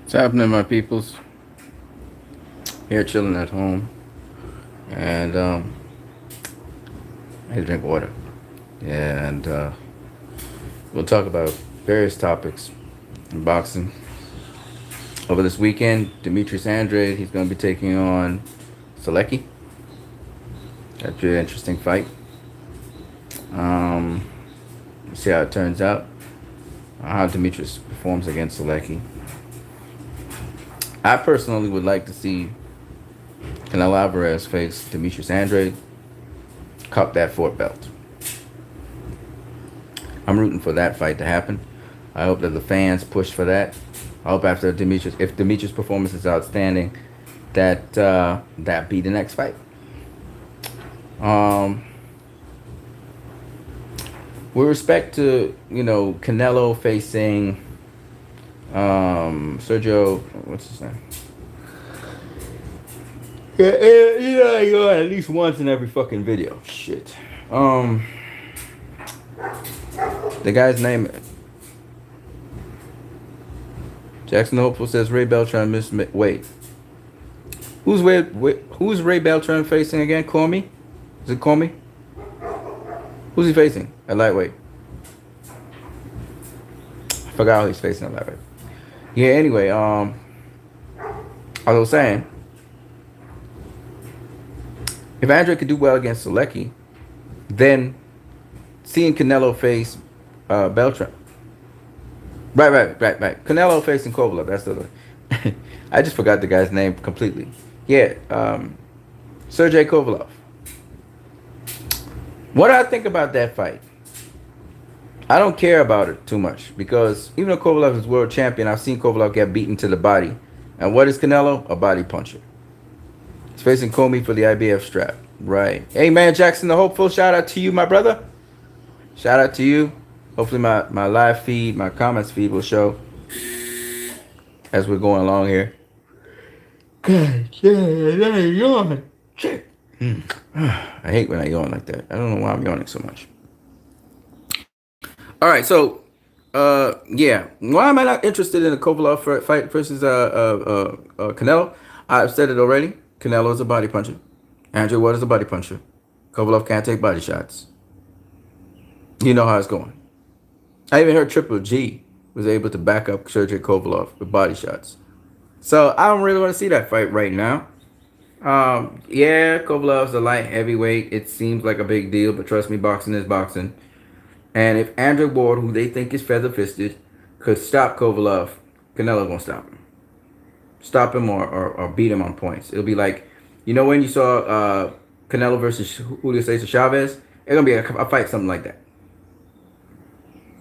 What's happening, my peoples? Here chilling at home, and I had to drink water. And we'll talk about various topics in boxing. Over this weekend, Demetrius Andrade, he's going to be taking on Selecki. That's a really interesting fight. Um, we'll see how it turns out. How Demetrius performs against Selecki. I personally would like to see Canelo Alvarez face Demetrius Andrade, cup that fourth belt. I'm rooting for that fight to happen. I hope that the fans push for that. I hope after Demetrius, if Demetrius' performance is outstanding, that be the next fight. Um, with respect to Canelo facing Sergio, what's his name? Yeah, you know, at least once in every fucking video. Shit. The guy's name. Jackson Hopeful says Ray Beltran missed. Wait. Who's Ray Beltran facing again? Comey? Is it Comey? Who's he facing at lightweight? I forgot who he's facing at lightweight. Yeah. Anyway, as I was saying, if Andre could do well against Selecki, then seeing Canelo face Beltran. Right. Canelo facing Kovalev. That's the. I just forgot the guy's name completely. Yeah, Sergey Kovalev. What do I think about that fight? I don't care about it too much because even though Kovalev is world champion, I've seen Kovalev get beaten to the body. And what is Canelo? A body puncher. He's facing Comey for the IBF strap. Right. Hey, man, Jackson the Hopeful. Shout out to you, my brother. Shout out to you. Hopefully my live feed, my comments feed will show as we're going along here. God, yeah, I yawn. Shit. I hate when I yawn like that. I don't know why I'm yawning so much. All right, so yeah, why am I not interested in a Kovalev fight versus Canelo? I've said it already. Canelo is a body puncher. Andrew Ward is a body puncher. Kovalev can't take body shots. You know how it's going. I even heard Triple G was able to back up Sergey Kovalev with body shots. So I don't really want to see that fight right now. Yeah, Kovalev's a light heavyweight. It seems like a big deal, but trust me, boxing is boxing. And if Andrew Ward, who they think is feather-fisted, could stop Kovalev, Canelo won't stop him. Stop him or beat him on points. It'll be like, when you saw Canelo versus Julio Cesar Chavez, it's going to be a fight something like that.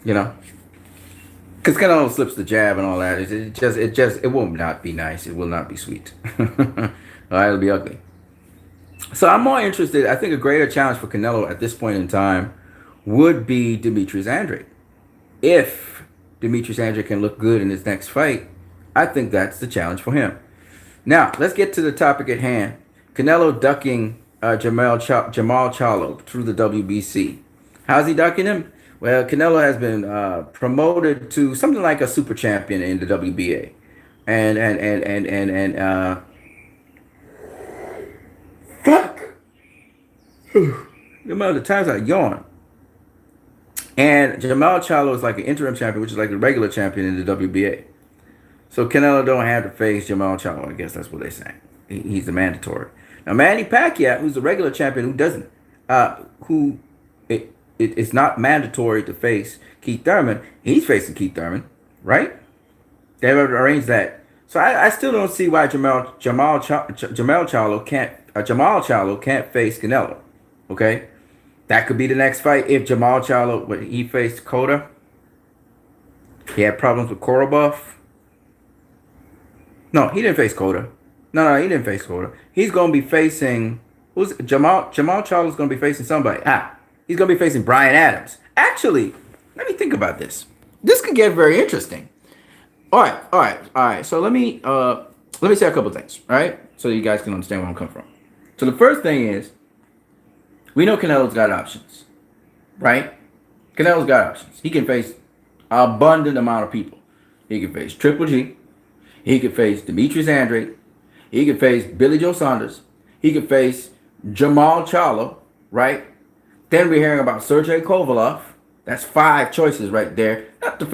Because Canelo slips the jab and all that. It will not be nice. It will not be sweet. All right, it'll be ugly. So I'm more interested. I think a greater challenge for Canelo at this point in time would be Demetrius Andrade. If Demetrius Andrade can look good in his next fight, I think that's the challenge for him. Now, let's get to the topic at hand. Canelo ducking Jermall Charlo through the WBC. How's he ducking him? Well, Canelo has been promoted to something like a super champion in the WBA. And fuck. The amount of times I yawn. And Jermall Charlo is like an interim champion, which is like the regular champion in the WBA. So Canelo don't have to face Jermall Charlo. I guess that's what they're saying. He's the mandatory. Now Manny Pacquiao, who's the regular champion, who doesn't, it's not mandatory to face Keith Thurman. He's facing Keith Thurman, right? They've arranged that. So I still don't see why Jermall Charlo can't face Canelo. Okay, that could be the next fight if Jermall Charlo, when he faced Cota, he had problems with Korobov. No, he didn't face Cota. No, he didn't face Cota. He's gonna be facing Jermall Charlo's gonna be facing somebody. He's gonna be facing Brian Adams. Actually, let me think about this. This could get very interesting. All right. So let me say a couple things, all right? So you guys can understand where I'm coming from. So the first thing is, we know Canelo's got options, right? Canelo's got options. He can face an abundant amount of people. He can face Triple G. He could face Demetrius Andrade. He could face Billy Joe Saunders. He could face Jermall Charlo, right? Then we're hearing about Sergey Kovalev. That's 5 choices right there. Not to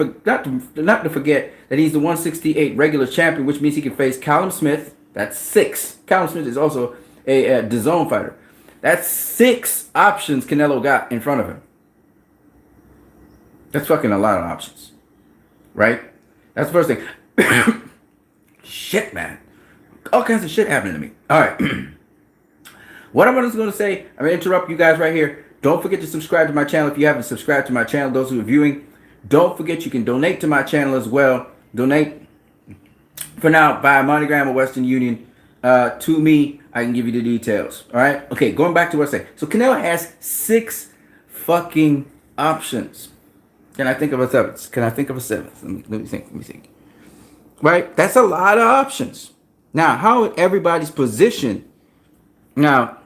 forget that he's the 168 regular champion, which means he can face Callum Smith. That's 6. Callum Smith is also a DAZN fighter. That's 6 options Canelo got in front of him. That's fucking a lot of options, right? That's the first thing. Shit, man. All kinds of shit happening to me. All right. What I'm just going to say, I'm going to interrupt you guys right here. Don't forget to subscribe to my channel if you haven't subscribed to my channel. Those who are viewing, don't forget you can donate to my channel as well. Donate for now via MoneyGram or Western Union to me. I can give you the details. All right. Okay. Going back to what I say. So Canelo has 6 fucking options. Can I think of a 7th? Can I think of a 7th? Let me think. Right. That's a lot of options. Now, how everybody's positioned. Now,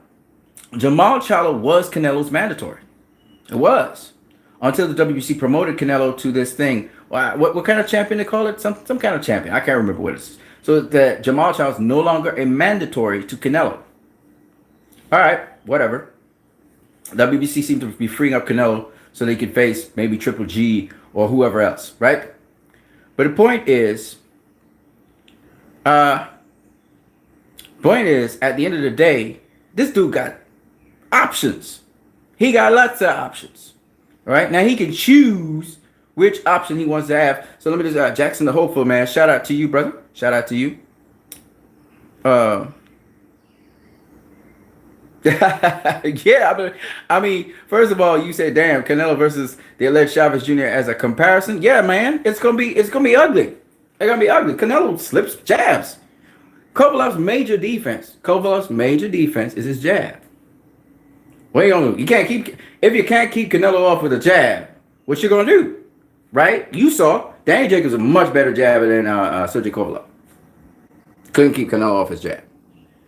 Jermall Charlo was Canelo's mandatory. It was. Until the WBC promoted Canelo to this thing. What kind of champion they call it? Some kind of champion. I can't remember what it is. So that Jermall Charlo is no longer a mandatory to Canelo. All right, whatever. WBC seemed to be freeing up Canelo so they could face maybe Triple G or whoever else, right? But the point is, at the end of the day, this dude got options. He got lots of options. All right. Now he can choose which option he wants to have. So let me just Jackson the Hopeful, man. Shout out to you, brother. Shout out to you. Yeah, I mean, first of all, you said, damn, Canelo versus the alleged Chavez Jr. as a comparison. Yeah, man, it's gonna be ugly. It's gonna be ugly. Canelo slips jabs. Kovalev's major defense is his jab. Well, you can't keep, if you can't keep Canelo off with a jab, what you gonna do, right? You saw Danny Jacobs a much better jabber than Sergey Kovalev. Couldn't keep Canelo off his jab,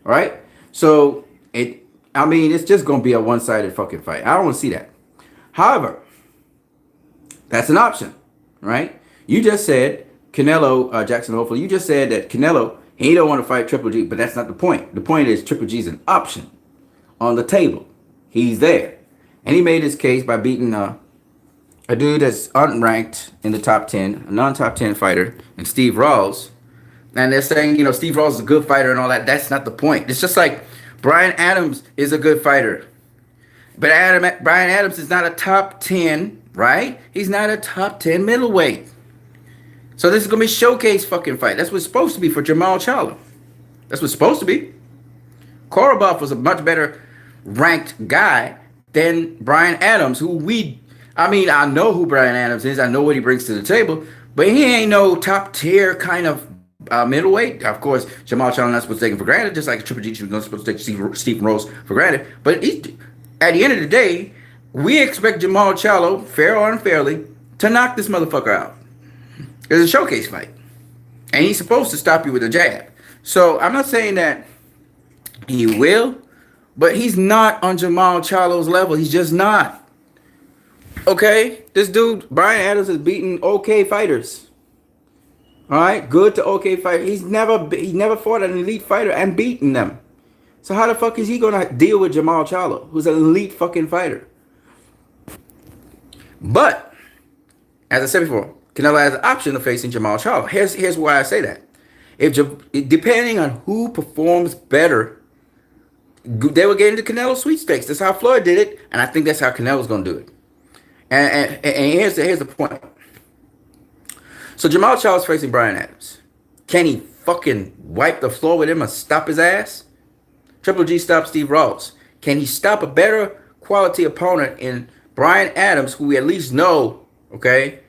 all right? So it's just gonna be a one-sided fucking fight. I don't want to see that. However, that's an option, right? You just said Canelo, Jackson, hopefully, you just said that Canelo, he don't want to fight Triple G, but that's not the point. The point is Triple G's an option on the table. He's there. And he made his case by beating a dude that's unranked in the top 10, a non-top 10 fighter, and Steve Rawls. And they're saying, Steve Rawls is a good fighter and all that. That's not the point. It's just like Bryan Adams is a good fighter. But Bryan Adams is not a top 10, right? He's not a top 10 middleweight. So this is going to be a showcase fucking fight. That's what it's supposed to be for Jermall Charlo. That's what it's supposed to be. Korobov was a much better ranked guy than Bryan Adams, I know who Bryan Adams is. I know what he brings to the table, but he ain't no top tier kind of middleweight. Of course, Jermall Charlo not supposed to take him for granted, just like Triple G is not supposed to take Stephen Rose for granted. But at the end of the day, we expect Jermall Charlo, fair or unfairly, to knock this motherfucker out. It's a showcase fight. And he's supposed to stop you with a jab. So I'm not saying that he will, but he's not on Jermall Charlo's level. He's just not. Okay? This dude, Bryan Adams, has beaten okay fighters. All right? Good to okay fighters. He never fought an elite fighter and beaten them. So how the fuck is he going to deal with Jermall Charlo, who's an elite fucking fighter? But, as I said before, Canelo has an option of facing Jermall Charlo. Here's why I say that. Depending on who performs better, they will get into Canelo sweepstakes. That's how Floyd did it, and I think that's how Canelo's going to do it. And here's the point. So Jermall Charlo's facing Bryan Adams. Can he fucking wipe the floor with him and stop his ass? Triple G stopped Steve Rawls. Can he stop a better quality opponent in Bryan Adams, who we at least know, okay?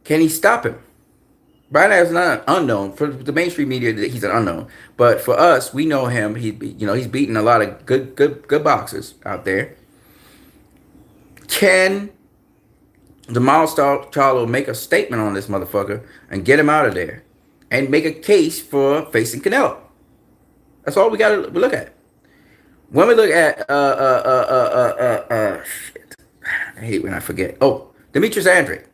Can he stop him? Bryan Adams is not an unknown. For the mainstream media, he's an unknown. But for us, we know him. He's beaten a lot of good boxers out there. Can Jermall Charlo make a statement on this motherfucker and get him out of there and make a case for facing Canelo? That's all we got to look at. When we look at shit, I hate when I forget. Oh, Demetrius Andrade.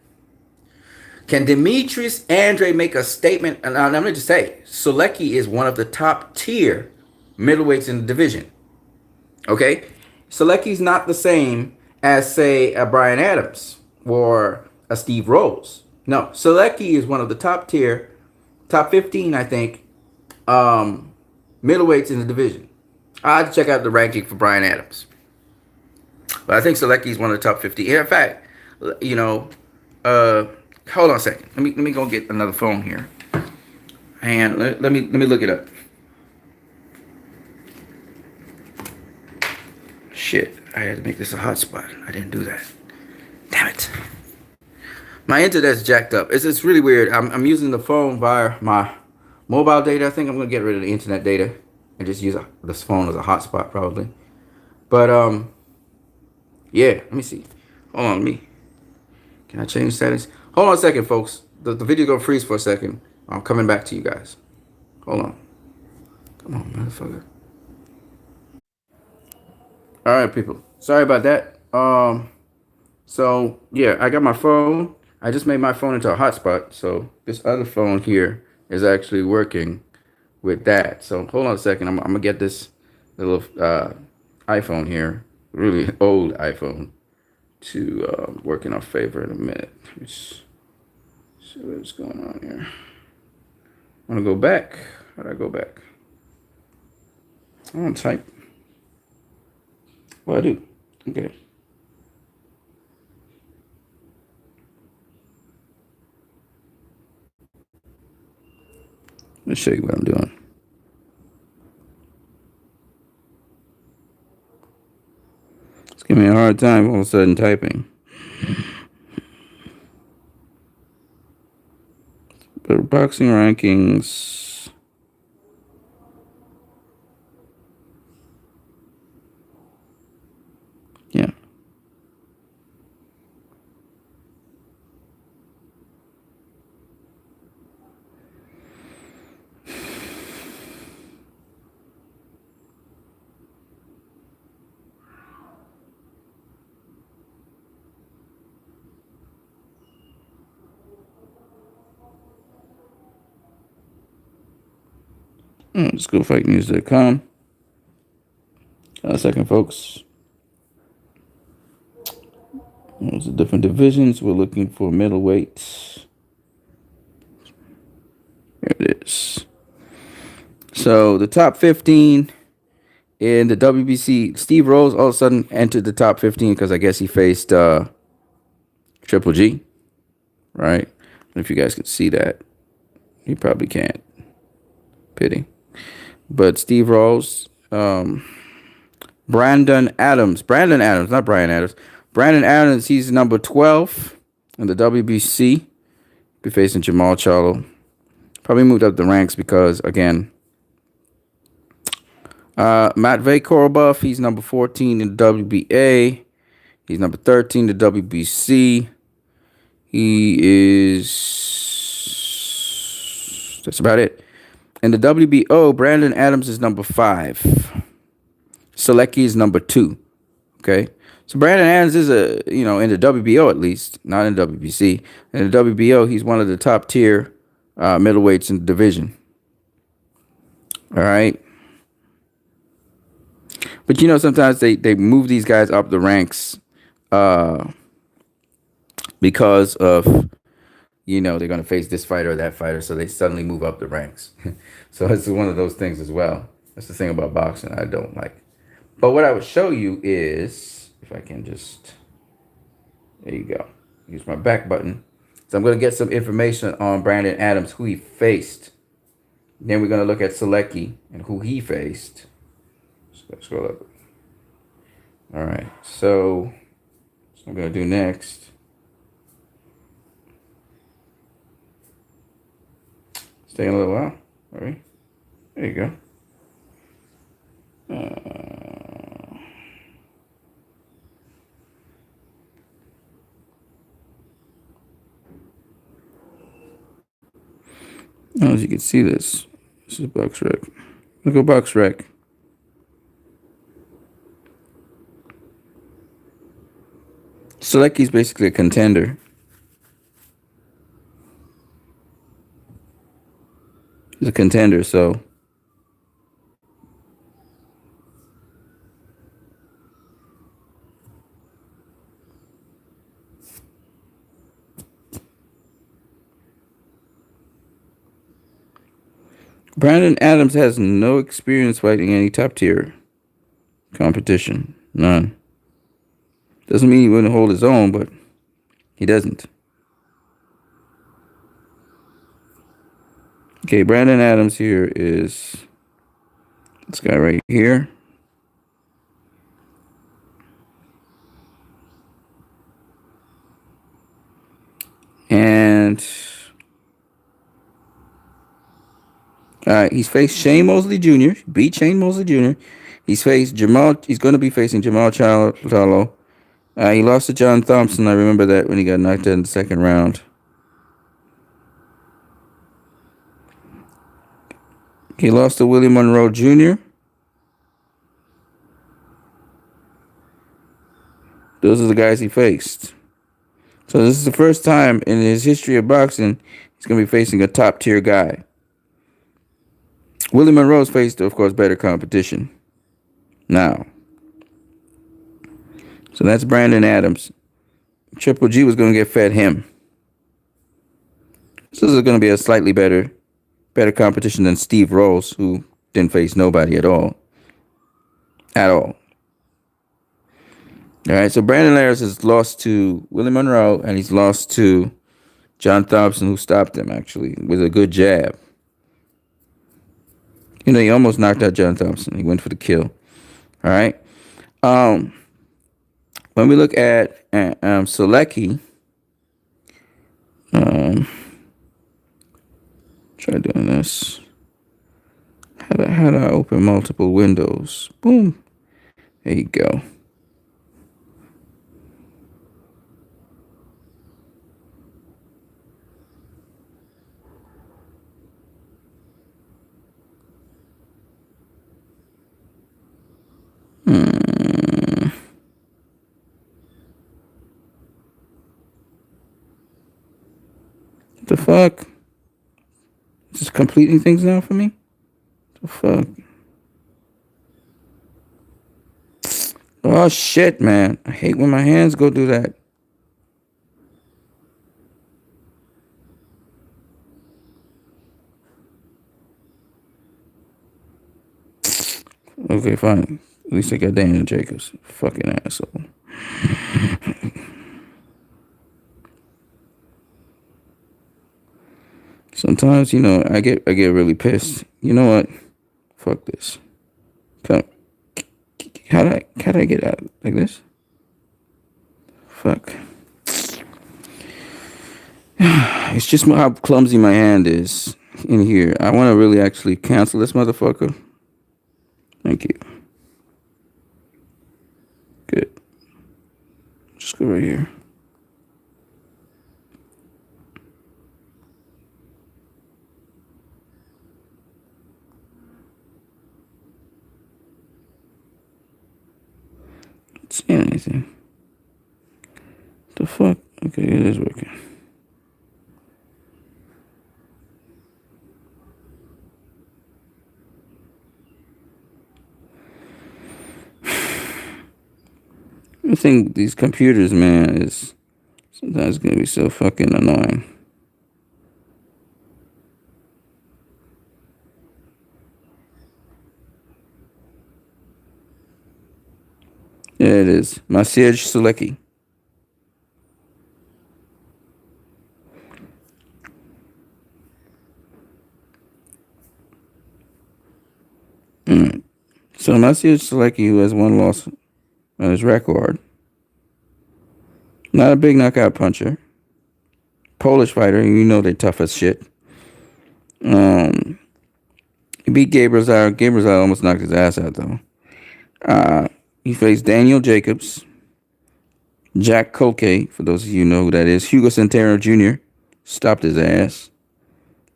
Can Demetrius Andre make a statement? And I'm going to just say, Selecki is one of the top tier middleweights in the division. Okay? Selecki's not the same as, say, a Brian Adams or a Steve Rose. No, Selecki is one of the top tier, top 15, I think, middleweights in the division. I have to check out the ranking for Brian Adams. But I think Selecki is one of the top 50. In fact, you know, hold on a second. Let me go get another phone here, and let me look it up. Shit, I had to make this a hotspot. I didn't do that. Damn it. My internet's jacked up. It's really weird. I'm using the phone via my mobile data. I think I'm gonna get rid of the internet data and just use this phone as a hotspot probably. But yeah. Let me see. Hold on, Can I change settings? Hold on a second, folks. The video gonna freeze for a second. I'm coming back to you guys. Hold on. Come on, motherfucker. All right, people. Sorry about that. So yeah, I got my phone. I just made my phone into a hotspot. So this other phone here is actually working with that. So hold on a second. I'm gonna get this little iPhone here, really old iPhone, to work in our favor in a minute. Let's see what's going on here. I want to go back. How do I go back? I want to type. Well, I do. Okay. Let's show you what I'm doing. It's giving me a hard time all of a sudden typing. But boxing rankings. Yeah. Let's go fightnews.com. A second, folks. Those are different divisions. We're looking for middleweights. Here it is. So the top 15 in the WBC, Steve Rose all of a sudden entered the top 15 because I guess he faced Triple G, right? I don't know if you guys can see that. You probably can't. Pity. But Steve Rose, Brandon Adams, not Brian Adams. Brandon Adams, he's number 12 in the WBC. Be facing Jermall Charlo. Probably moved up the ranks because, again, Matvey Korobov, he's number 14 in the WBA. He's number 13 in the WBC. He is... That's about it. In the WBO, Brandon Adams is number 5. Selecki is number 2. Okay? So Brandon Adams is in the WBO at least, not in WBC. In the WBO, he's one of the top tier middleweights in the division. All right. But sometimes they move these guys up the ranks because of they're going to face this fighter or that fighter, so they suddenly move up the ranks. So it's one of those things as well. That's the thing about boxing I don't like. But what I would show you is, if I can just, there you go, use my back button. So I'm going to get some information on Brandon Adams, who he faced. Then we're going to look at Selecki and who he faced. Let's scroll up. All right, so what I'm going to do next. It's taking a little while. All right, there you go. As you can see, this is Box Rec. Look at Box Rec. Selecki's basically a contender. He's a contender, so Brandon Adams has no experience fighting any top tier competition. None. Doesn't mean he wouldn't hold his own, but he doesn't. Okay, Brandon Adams here is this guy right here. And he's faced Shane Mosley Jr., beat Shane Mosley Jr. He's faced Jermall. He's going to be facing Jermall Charlo. He lost to John Thompson. I remember that when he got knocked out in the second round. He lost to Willie Monroe Jr. Those are the guys he faced. So this is the first time in his history of boxing he's going to be facing a top tier guy. Willie Monroe's faced, of course, better competition. Now. So that's Brandon Adams. Triple G was going to get fed him. This is going to be a slightly better competition than Steve Rose, who didn't face nobody at all. All right, so Brandon Adams has lost to Willie Monroe, and he's lost to John Thompson, who stopped him, actually, with a good jab. You know, he almost knocked out John Thompson. He went for the kill. All right. When we look at Selecki, try doing this. How do I open multiple windows? Boom. There you go. What the fuck? Is this completing things now for me? What the fuck? Oh shit, man. I hate when my hands go do that. Okay, fine. At least I got Daniel Jacobs. Fucking asshole. Sometimes, you know, I get really pissed. You know what? Fuck this. Come. How do I get out like this? Fuck. It's just how clumsy my hand is in here. I want to really actually cancel this motherfucker. Thank you. Good. Just go right here. Not see anything. What the fuck? Okay, it is working. I think these computers, man, is sometimes gonna be so fucking annoying. Yeah, it is. Maciej Sulecki. So Maciej Sulecki, who has one loss on his record. Not a big knockout puncher. Polish fighter, you know they're tough as shit. He beat Gabe Rosado. Gabe Rosado almost knocked his ass out, though. He faced Daniel Jacobs, Jack Colque, for those of you who know who that is. Hugo Centeno Jr. stopped his ass.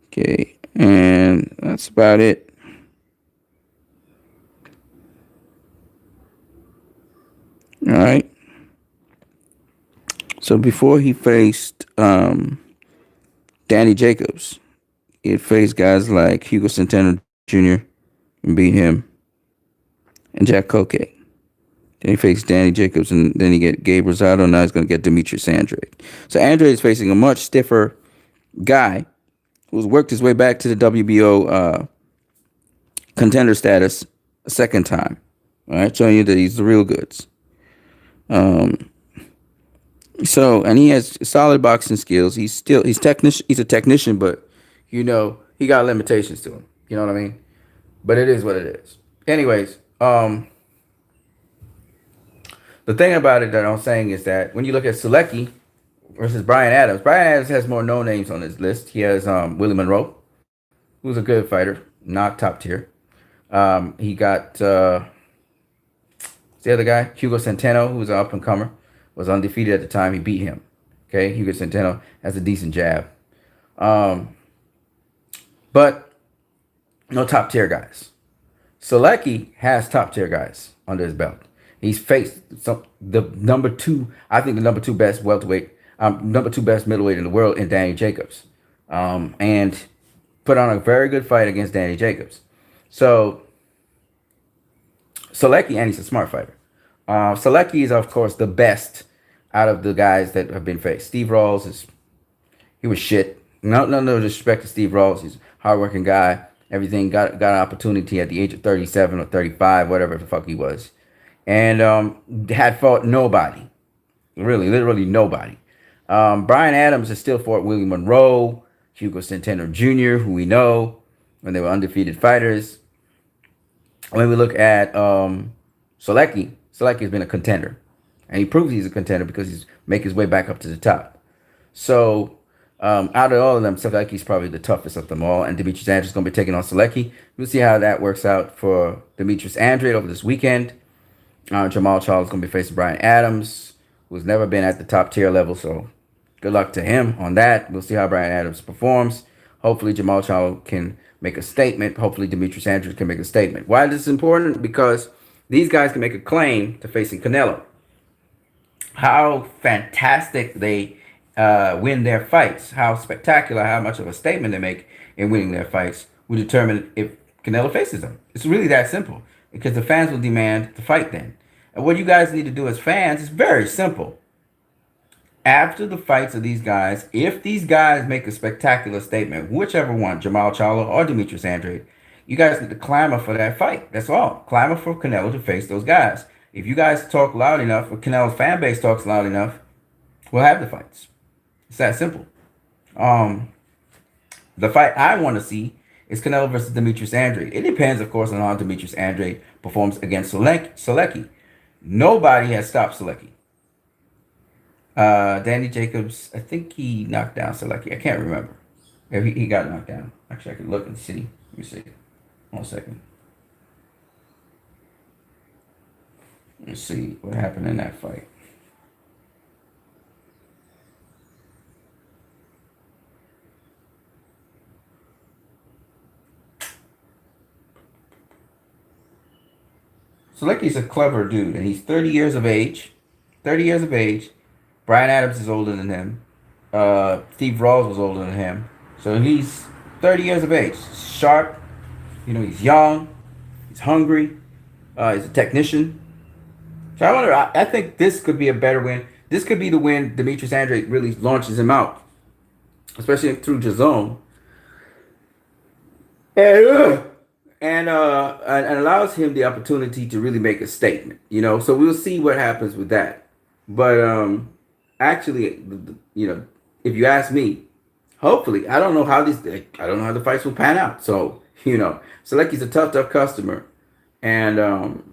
Okay, and that's about it. All right. So before he faced Danny Jacobs, he'd face guys like Hugo Centeno Jr. and beat him, and Jack Koke. Then he faced Danny Jacobs, and then he get Gabe Rosado. Now he's going to get Demetrius Andrade. So Andrade is facing a much stiffer guy who's worked his way back to the WBO contender status a second time. All right, showing you that he's the real goods. So, and he has solid boxing skills. He's technician. He's a technician, but he got limitations to him. You know what I mean? But it is what it is. Anyways, the thing about it that I'm saying is that when you look at Selecki versus Brian Adams has more no names on his list. He has Willie Monroe, who's a good fighter, not top tier. He got the other guy, Hugo Centeno, who's an up and comer, was undefeated at the time. He beat him. Okay, Hugo Centeno has a decent jab, but no top tier guys. Selecki has top tier guys under his belt. He's faced the number two best welterweight, number two best middleweight in the world in Danny Jacobs, and put on a very good fight against Danny Jacobs. So Selecki, and he's a smart fighter. Selecki is, of course, the best out of the guys that have been faced. Steve Rawls he was shit. No disrespect to Steve Rawls. He's a hardworking guy. Everything got an opportunity at the age of 37 or 35, whatever the fuck he was, and had fought nobody, really, literally nobody. Brian Adams has still fought Willie Monroe, Hugo Centeno Jr., who we know when they were undefeated fighters. When we look at Selecki has been a contender, and he proves he's a contender because he's making his way back up to the top. So out of all of them, Selecki's probably the toughest of them all, and Demetrius Andrade is going to be taking on Selecki. We'll see how that works out for Demetrius Andrade over this weekend. Jermall Charlo is going to be facing Brian Adams, who's never been at the top tier level, so good luck to him on that. We'll see how Brian Adams performs. Hopefully Jermall Charlo can make a statement. Hopefully Demetrius Andrade can make a statement. Why is this important? Because these guys can make a claim to facing Canelo. How fantastic they win their fights, how spectacular, how much of a statement they make in winning their fights will determine if Canelo faces them. It's really that simple, because the fans will demand the fight then. And what you guys need to do as fans is very simple. After the fights of these guys, if these guys make a spectacular statement, whichever one, Jermall Charlo or Demetrius Andrade, you guys need to clamor for that fight. That's all. Clamor for Canelo to face those guys. If you guys talk loud enough, or Canelo's fan base talks loud enough, we'll have the fights. It's that simple. The fight I want to see is Canelo versus Demetrius Andrade. It depends, of course, on how Demetrius Andrade performs against Selecki. Nobody has stopped Selecki. Danny Jacobs, I think he knocked down Selecki. I can't remember if he got knocked down. Actually, I could look and see. Let me see. 1 second. Let's see what happened in that fight. Selecki's a clever dude, and he's 30 years of age. 30 years of age. Brian Adams is older than him. Steve Rawls was older than him. So he's 30 years of age. Sharp. He's young. He's hungry. He's a technician. So I think this could be a better win. This could be the win Demetrius Andrade really launches him out, especially through DAZN, and allows him the opportunity to really make a statement. So we'll see what happens with that. But actually, if you ask me, hopefully, I don't know how the fights will pan out. So Selecki's a tough customer, and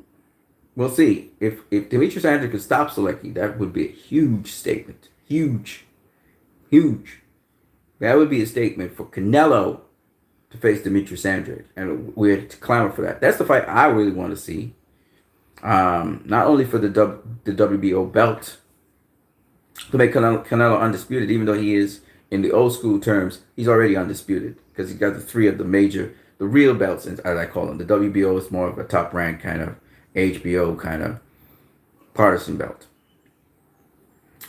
we'll see. If Demetrius Andrade could stop Selecki, that would be a huge statement. Huge. That would be a statement for Canelo to face Demetrius Andrade, and we're to clamor for that. That's the fight I really want to see. Not only for the WBO belt, to make Canelo undisputed, even though he is, in the old school terms, he's already undisputed, because he got the three of the real belts, as I call them. The WBO is more of a top rank kind of HBO kind of partisan belt.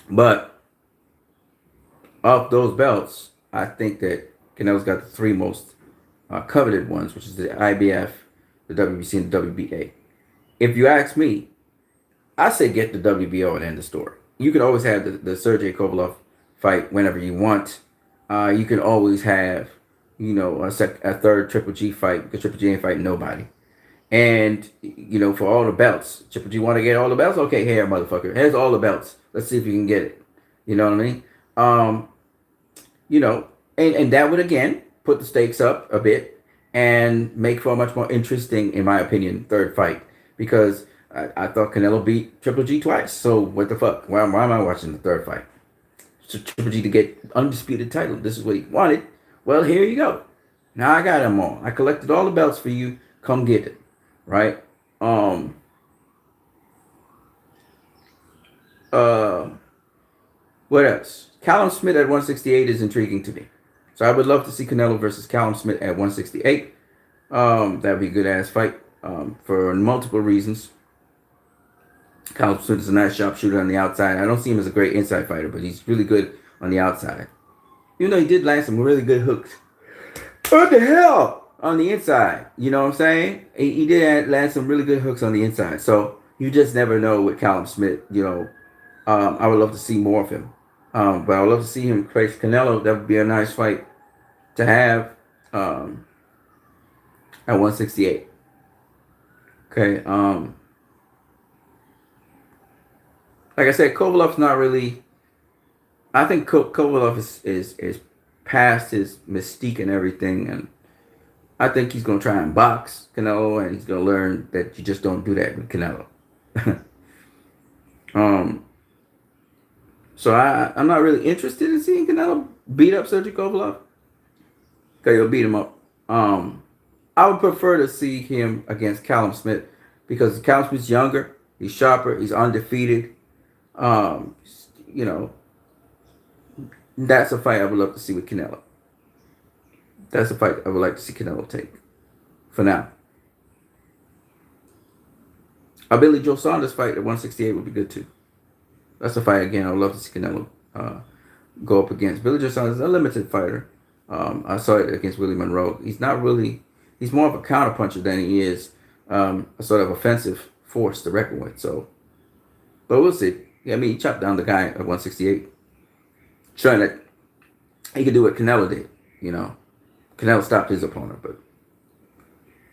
But of those belts, I think that Canelo's got the three most coveted ones, which is the IBF, the WBC, and the WBA. If you ask me, I say get the WBO and end the story. You can always have the Sergey Kovalev fight whenever you want. You can always have, a third Triple G fight because Triple G ain't fighting nobody. And, for all the belts, Triple G want to get all the belts? Okay, here, motherfucker. Here's all the belts. Let's see if you can get it. You know what I mean? And that would, again, put the stakes up a bit and make for a much more interesting, in my opinion, third fight. Because I thought Canelo beat Triple G twice. So what the fuck? Why am I watching the third fight? So Triple G to get undisputed title. This is what he wanted. Well, here you go. Now I got them all. I collected all the belts for you. Come get it. Right? What else? Callum Smith at 168 is intriguing to me. So I would love to see Canelo versus Callum Smith at 168. That'd be a good ass fight. For multiple reasons. Callum Smith is a nice sharpshooter on the outside. I don't see him as a great inside fighter, but he's really good on the outside. Even though he did land some really good hooks. What the hell? On the inside. You know what I'm saying? He did land some really good hooks on the inside. So you just never know with Callum Smith. I would love to see more of him. But I would love to see him face Canelo. That would be a nice fight to have at 168. Okay. Like I said, Kovalev's not really. I think Kovalev is past his mystique and everything, and I think he's gonna try and box Canelo, and he's gonna learn that you just don't do that with Canelo. So I'm not really interested in seeing Canelo beat up Sergey Kovalev. Okay, he'll beat him up. I would prefer to see him against Callum Smith because Callum Smith's younger, he's sharper, he's undefeated. That's a fight I would love to see with Canelo. That's a fight I would like to see Canelo take. For now. A Billy Joe Saunders fight at 168 would be good too. That's a fight again I would love to see Canelo go up against. Billy Joe Saunders is a limited fighter. I saw it against Willie Monroe. He's more of a counterpuncher than he is a sort of offensive force to reckon with. So, but we'll see. Yeah, I mean, he chopped down the guy at 168. Showing that he could do what Canelo did, Canelo stopped his opponent, but,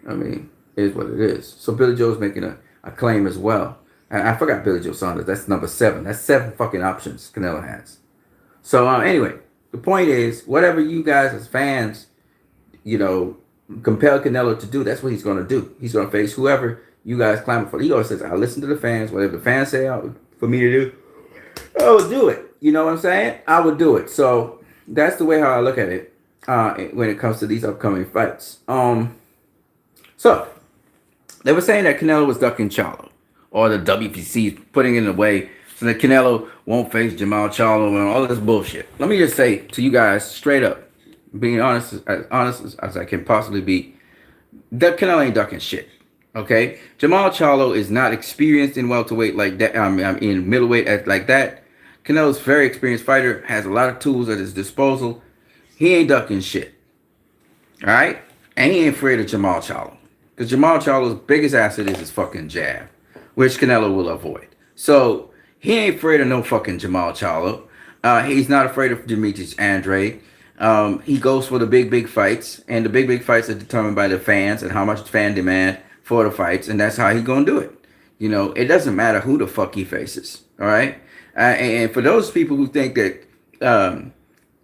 I mean, it is what it is. So Billy Joe's making a claim as well. And I forgot Billy Joe Saunders. That's number 7. That's 7 fucking options Canelo has. So, anyway, the point is, whatever you guys as fans, compel Canelo to do, that's what he's going to do. He's going to face whoever you guys clamor for. He always says, I listen to the fans. Whatever the fans say for me to do, I will do it. You know what I'm saying? I would do it. So that's the way how I look at it when it comes to these upcoming fights. So they were saying that Canelo was ducking Charlo, or the WBC is putting it in the way so that Canelo won't face Jermall Charlo and all this bullshit. Let me just say to you guys straight up, being honest as I can possibly be, that Canelo ain't ducking shit. Okay, Jermall Charlo is not experienced in welterweight like that. In middleweight like that. Canelo's a very experienced fighter, has a lot of tools at his disposal. He ain't ducking shit. All right? And he ain't afraid of Jermall Charlo. Because Jermall Charlo's biggest asset is his fucking jab, which Canelo will avoid. So, he ain't afraid of no fucking Jermall Charlo. He's not afraid of Demetrius Andrade. He goes for the big fights. And the big fights are determined by the fans and how much fan demand for the fights. And that's how he gonna do it. It doesn't matter who the fuck he faces. All right? And for those people who think that,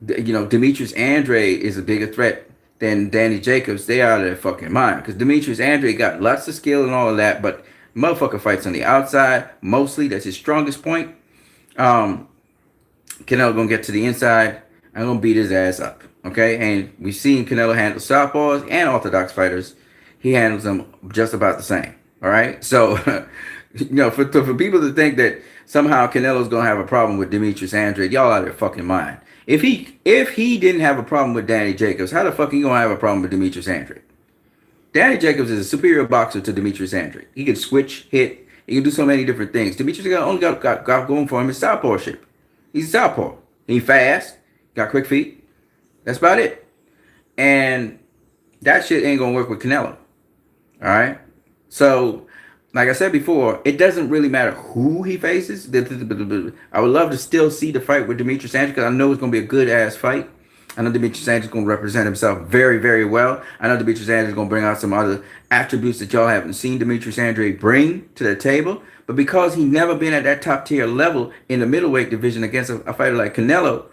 Demetrius Andrade is a bigger threat than Danny Jacobs, they are out of their fucking mind. Because Demetrius Andrade got lots of skill and all of that, but motherfucker fights on the outside, mostly. That's his strongest point. Canelo gonna get to the inside. I'm gonna beat his ass up. Okay? And we've seen Canelo handle southpaws and orthodox fighters. He handles them just about the same. All right? So, for people to think that somehow Canelo's gonna have a problem with Demetrius Andrade, y'all out of their fucking mind. If he didn't have a problem with Danny Jacobs, how the fuck he gonna have a problem with Demetrius Andrade? Danny Jacobs is a superior boxer to Demetrius Andrade. He can switch, hit, he can do so many different things. Demetrius only got going for him is southpaw shit. He's a southpaw. He fast, got quick feet. That's about it. And that shit ain't gonna work with Canelo. All right. So, like I said before, it doesn't really matter who he faces. I would love to still see the fight with Demetrius Andrews because I know it's gonna be a good ass fight. I know Demetrius Andrews is gonna represent himself very, very well. I know Demetrius Andrews is gonna bring out some other attributes that y'all haven't seen Demetrius Andrews bring to the table. But because he never been at that top tier level in the middleweight division against a fighter like Canelo,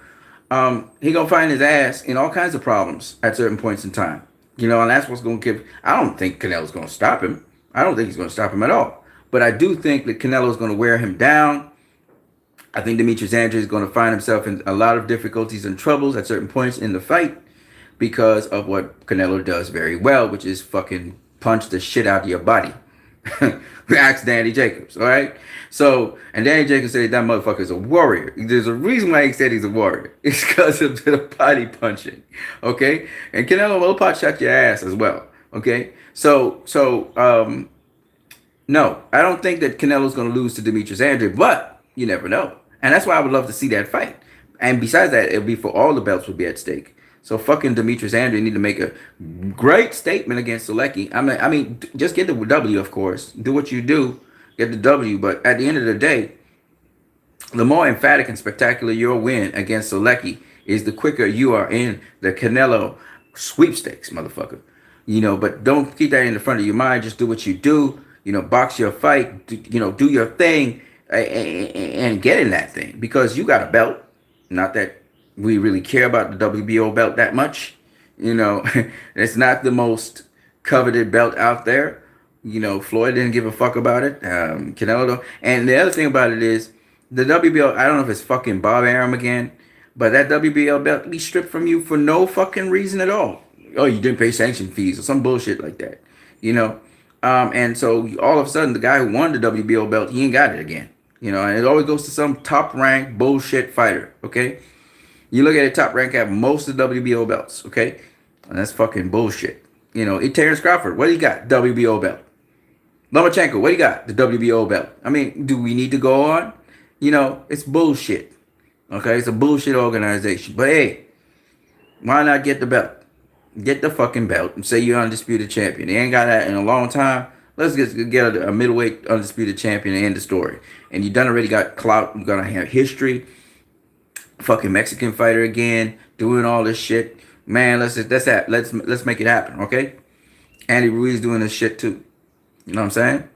he gonna find his ass in all kinds of problems at certain points in time. You know, and that's what's gonna give. I don't think Canelo's gonna stop him. I don't think he's gonna stop him at all. But I do think that Canelo's gonna wear him down. I think Demetrius Andrews is gonna find himself in a lot of difficulties and troubles at certain points in the fight because of what Canelo does very well, which is fucking punch the shit out of your body. Ask Danny Jacobs, all right? So, and Danny Jacobs said that motherfucker is a warrior. There's a reason why he said he's a warrior. It's because of the body punching, okay? And Canelo will pot shot your ass as well, okay? No, I don't think that Canelo's going to lose to Demetrius Andrews, but you never know. And that's why I would love to see that fight. And besides that, it'll be for all the belts will be at stake. So fucking Demetrius Andrews need to make a great statement against Selecki. I mean, just get the W, of course. Do what you do, get the W. But at the end of the day, the more emphatic and spectacular your win against Selecki is, the quicker you are in the Canelo sweepstakes, motherfucker. You know, but don't keep that in the front of your mind. Just do what you do. You know, box your fight. Do your thing and get in that thing because you got a belt. Not that we really care about the WBO belt that much. You know, it's not the most coveted belt out there. You know, Floyd didn't give a fuck about it. Canelo don't. And the other thing about it is the WBO, I don't know if it's fucking Bob Arum again, but that WBO belt be stripped from you for no fucking reason at all. Oh, you didn't pay sanction fees or some bullshit like that. You know? And so all of a sudden the guy who won the WBO belt, he ain't got it again. You know, and it always goes to some top ranked bullshit fighter, okay? You look at it, top rank at most of the WBO belts, okay? And that's fucking bullshit. You know, Terrence Crawford, what do you got? WBO belt. Lomachenko, what do you got? The WBO belt. I mean, do we need to go on? You know, it's bullshit. Okay, it's a bullshit organization. But hey, why not get the belt? Get the fucking belt and say you're undisputed champion. They ain't got that in a long time. Let's get a middleweight undisputed champion and end the story. And you done already got clout. You're gonna have history. Fucking Mexican fighter again, doing all this shit. Man, let's make it happen, okay? Andy Ruiz doing this shit too. You know what I'm saying?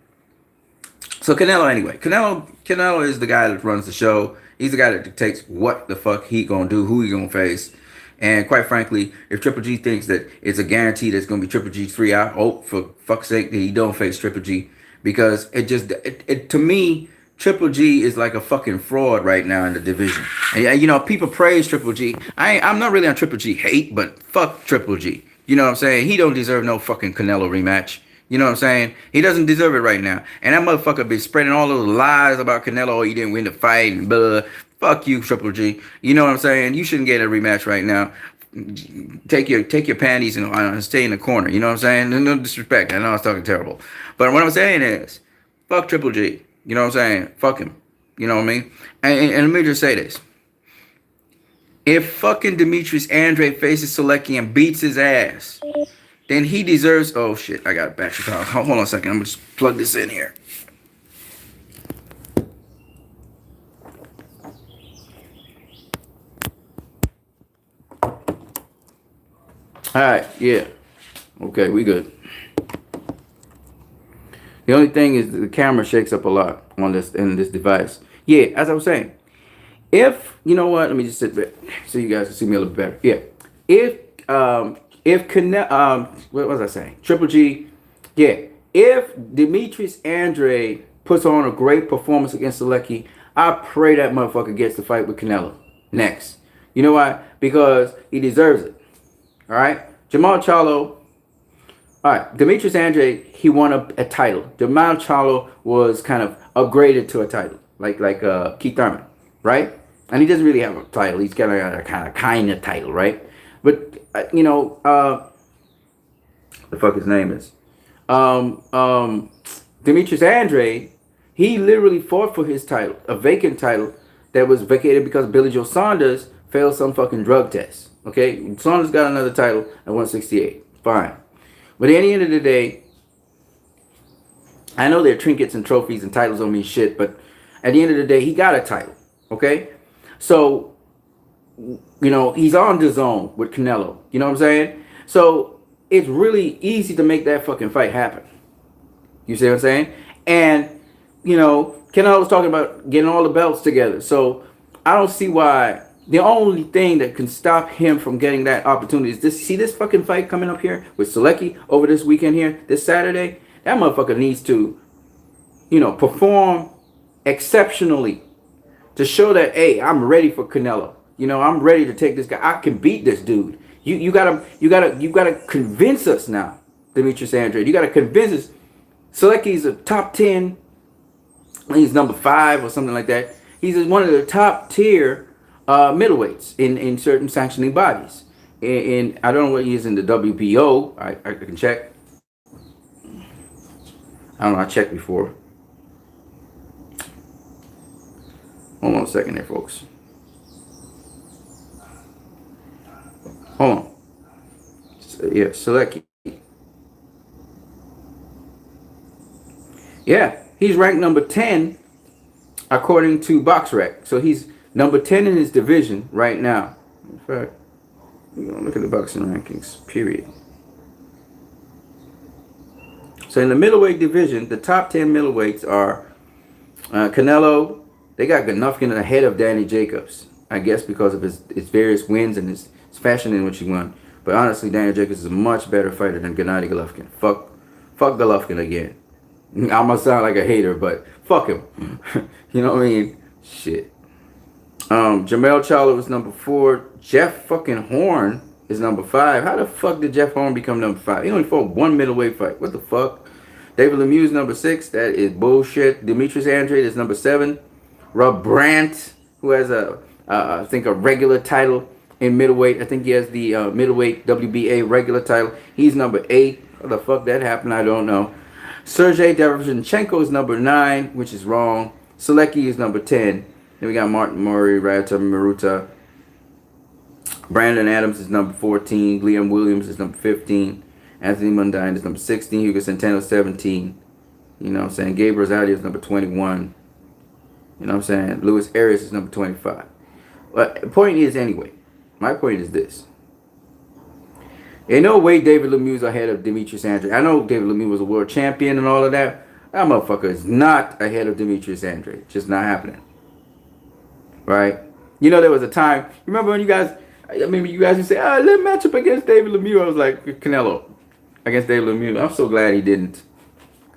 So Canelo anyway. Canelo is the guy that runs the show. He's the guy that dictates what the fuck he gonna do, who he gonna face. And quite frankly, if Triple G thinks that it's a guarantee that's going to be Triple G's 3 out, oh, for fuck's sake, that he don't face Triple G. Because to me, Triple G is like a fucking fraud right now in the division. And, you know, people praise Triple G. I'm not really on Triple G hate, but fuck Triple G. You know what I'm saying? He don't deserve no fucking Canelo rematch. You know what I'm saying? He doesn't deserve it right now. And that motherfucker been spreading all those lies about Canelo. Oh, he didn't win the fight and blah. Fuck you, Triple G. You know what I'm saying? You shouldn't get a rematch right now. Take your panties and stay in the corner. You know what I'm saying? No disrespect. I know I was talking terrible. But what I'm saying is, fuck Triple G. You know what I'm saying? Fuck him. You know what I mean? And let me just say this. If fucking Demetrius Andrews faces Selecki and beats his ass, then he deserves... Oh, shit. I got a battery power. Hold on a second. I'm going to just plug this in here. All right, yeah. Okay, we good. The only thing is the camera shakes up a lot on this device. Yeah, as I was saying, if you know what, let me just sit back so you guys can see me a little bit better. Yeah, what was I saying? Triple G. Yeah, if Demetrius Andrews puts on a great performance against Selecki, I pray that motherfucker gets the fight with Canelo next. You know why? Because he deserves it. All right, Jermall Charlo. All right, Demetrius Andrews, he won a title. Jermall Charlo was kind of upgraded to a title, like Keith Thurman, right? And he doesn't really have a title. He's got a kind of title, right? But you know, the fuck his name is, Demetrius Andrews. He literally fought for his title, a vacant title that was vacated because Billy Joe Saunders failed some fucking drug test. Okay, Saunders got another title at 168. Fine. But at the end of the day, I know their trinkets and trophies and titles don't mean shit, but at the end of the day, he got a title. Okay? So, he's on the zone with Canelo. You know what I'm saying? So, it's really easy to make that fucking fight happen. You see what I'm saying? And, Canelo's talking about getting all the belts together. So, I don't see why. The only thing that can stop him from getting that opportunity is this fucking fight coming up here with Selecki over this weekend here, this Saturday. That motherfucker needs to, perform exceptionally to show that, hey, I'm ready for Canelo. I'm ready to take this guy. I can beat this dude. You gotta convince us now, Demetrius Andrade. You gotta convince us. Selecki's a top 10. He's number 5 or something like that. He's one of the top tier middleweights in certain sanctioning bodies. And I don't know what he is in the WBO. I can check. I don't know. I checked before. Hold on a second there, folks. Hold on. Yeah, Selecki. Yeah, he's ranked number 10 according to BoxRec. So he's number 10 in his division right now. In fact, we're going to look at the boxing rankings, period. So in the middleweight division, the top 10 middleweights are Canelo. They got Golovkin ahead of Danny Jacobs. I guess because of his various wins and his fashion in which he won. But honestly, Danny Jacobs is a much better fighter than Gennady Golovkin. Fuck Golovkin again. I'm going to sound like a hater, but fuck him. You know what I mean? Shit. Jermall Charlo is number 4. Jeff fucking Horn is number 5. How the fuck did Jeff Horn become number 5? He only fought one middleweight fight. What the fuck? David Lemieux is number 6. That is bullshit. Demetrius Andrade is number 7. Rob Brandt, who has I think a regular title in middleweight. I think he has the middleweight WBA regular title. He's number 8. How the fuck that happened, I don't know. Sergey Derevyanchenko is number 9, which is wrong. Selecki is number 10. Then we got Martin Murray, Rata Maruta. Brandon Adams is number 14. Liam Williams is number 15. Anthony Mundine is number 16. Hugo Centeno is 17. You know what I'm saying? Gabe Rosati is number 21. You know what I'm saying? Luis Arias is number 25. But the point is, anyway, my point is this. In no way David Lemieux is ahead of Demetrius Andrade. I know David Lemieux was a world champion and all of that. That motherfucker is not ahead of Demetrius Andrade. Just not happening. Right? There was a time. Remember when you guys would say, let's match up against David Lemieux. I was like, Canelo against David Lemieux. I'm so glad he didn't.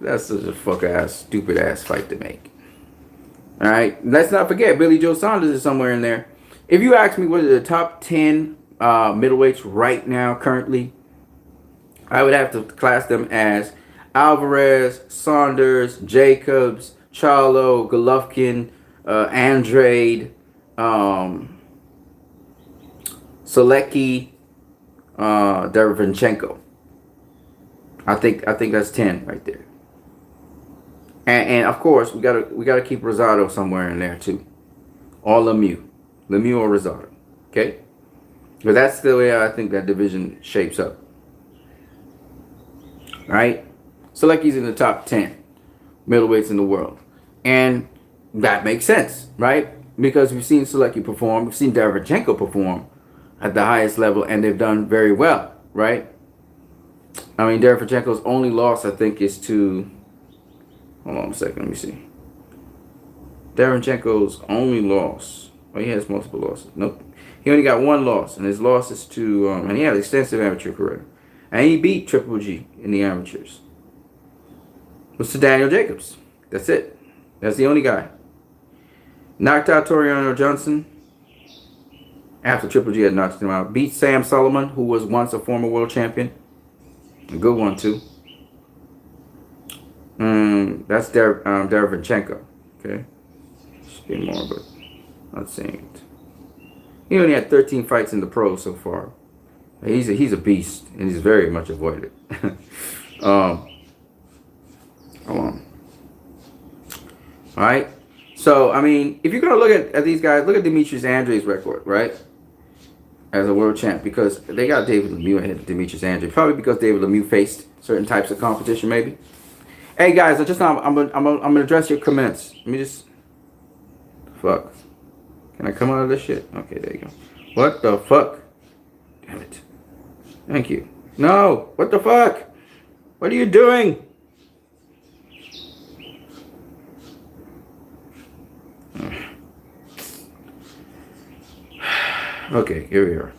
That's such a stupid ass fight to make. All right? Let's not forget, Billy Joe Saunders is somewhere in there. If you ask me what are the top 10 middleweights right now, currently, I would have to class them as Alvarez, Saunders, Jacobs, Charlo, Golovkin, Andrade, Selecki, Derevyanchenko. I think that's 10 right there. And of course we gotta keep Rosado somewhere in there too. Or Lemieux or Rosado. Okay? But that's the way I think that division shapes up. Right? Selecki's in the top 10 middleweights in the world. And that makes sense, right? Because we've seen Selecki perform, we've seen Derevyanchenko perform at the highest level, and they've done very well, right? I mean, Derevyanchenko's only loss, I think, is to... Hold on a second, let me see. Derevyanchenko's only loss... Oh, he has multiple losses. Nope. He only got one loss, and his loss is to... and he had an extensive amateur career. And he beat Triple G in the amateurs. It was to Daniel Jacobs. That's it. That's the only guy. Knocked out Toriano Johnson after Triple G had knocked him out. Beat Sam Solomon, who was once a former world champion. A good one, too. That's Derevyanchenko. Okay. Should be more, but not seeing it. He only had 13 fights in the pros so far. He's a beast, and he's very much avoided. Hold on. All right. So, I mean, if you're going to look at these guys, look at Demetrius Andrade's record, right? as a world champ because they got David Lemieux ahead of Demetrius Andrade. Probably because David Lemieux faced certain types of competition, maybe. Hey guys, I'm gonna address your comments. Let me just fuck. Can I come out of this shit? Okay, there you go. What the fuck? Damn it. Thank you. No. What the fuck? What are you doing? Okay, here we are.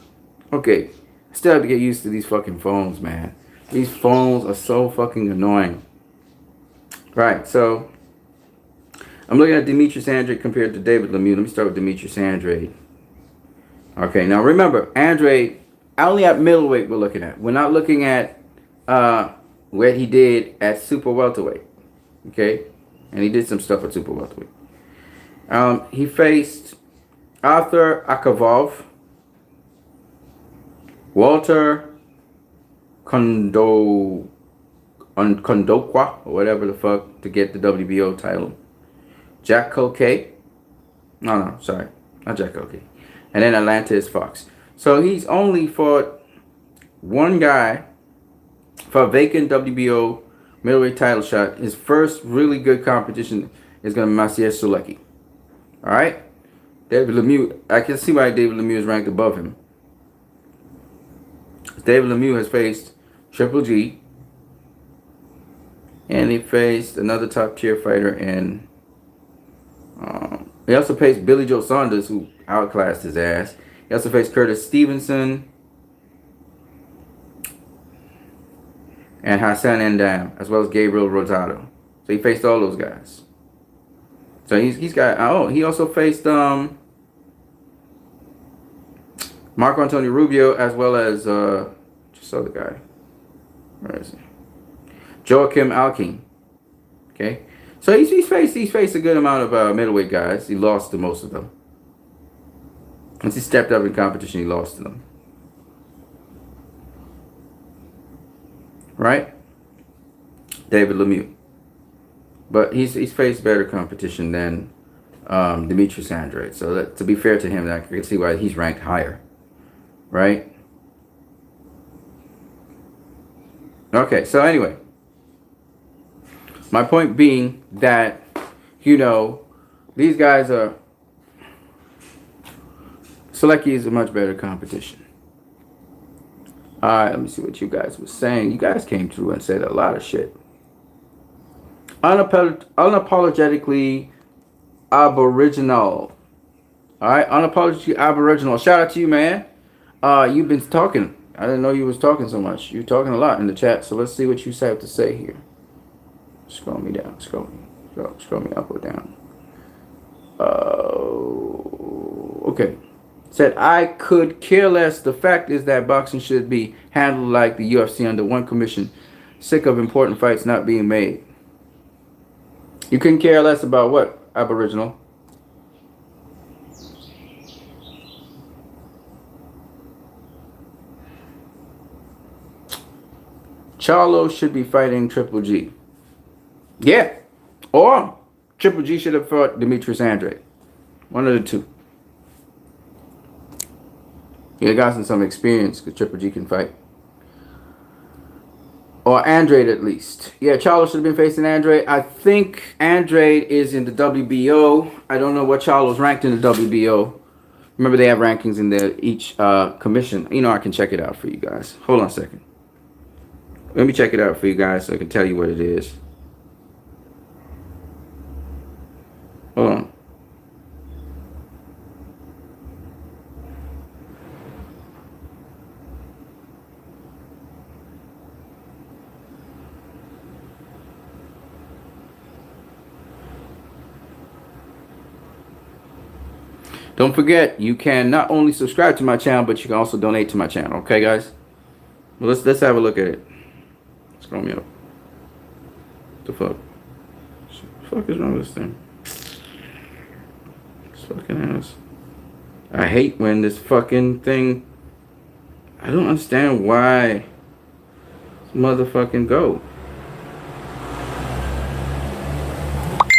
Okay, I still have to get used to these fucking phones, man. These phones are so fucking annoying. Right, so I'm looking at Demetrius Andrade compared to David Lemieux. Let me start with Demetrius Andrade. Okay, now remember, Andrade, only at middleweight we're looking at. We're not looking at what he did at super welterweight. Okay, and he did some stuff at super welterweight. He faced Arthur Akavov, Walter Kondokwa, or whatever the fuck, to get the WBO title. Jack Kokay. No, sorry. Not Jack Kokay. And then Atlantis Fox. So he's only fought one guy for a vacant WBO middleweight title shot. His first really good competition is going to be Maciej Sulecki. Alright? David Lemieux. I can see why David Lemieux is ranked above him. David Lemieux has faced Triple G. And he faced another top tier fighter in... he also faced Billy Joe Saunders, who outclassed his ass. He also faced Curtis Stevenson and Hassan Ndam, as well as Gabriel Rosado. So he faced all those guys. So he's got... Oh, he also faced Marco Antonio Rubio, as well as just other guy. Where is he? Joachim Alkin. Okay, so he's faced a good amount of middleweight guys. He lost to most of them. Once he stepped up in competition, he lost to them. Right? David Lemieux. But he's faced better competition than Demetrius Andrade. So that, to be fair to him, I can see why he's ranked higher. Right? Okay, so anyway. My point being that, you know, these guys are... Sulecki is a much better competition. Alright, let me see what you guys were saying. You guys came through and said a lot of shit. Unapologetically aboriginal. Alright, unapologetically aboriginal. Shout out to you, man. You've been talking. I didn't know you was talking so much. You're talking a lot in the chat, so let's see what you have to say here. Scroll me down. Scroll me up or down. Okay. Said, I could care less. The fact is that boxing should be handled like the UFC under one commission. Sick of important fights not being made. You couldn't care less about what, Aboriginal? Charlo should be fighting Triple G. Yeah. Or Triple G should have fought Demetrius Andrade. One of the two. He had gotten some experience because Triple G can fight. Or Andrade at least. Yeah, Charlo should have been facing Andrade. I think Andrade is in the WBO. I don't know what Charlo's ranked in the WBO. Remember, they have rankings in their each commission. You know, I can check it out for you guys. Hold on a second. Let me check it out for you guys so I can tell you what it is. Hold on. Don't forget, you can not only subscribe to my channel, but you can also donate to my channel. Okay, guys? Well, let's have a look at it. Scroll me up. What the fuck? What the fuck is wrong with this thing? This fucking ass. I hate when this fucking thing... I don't understand why this motherfucking go.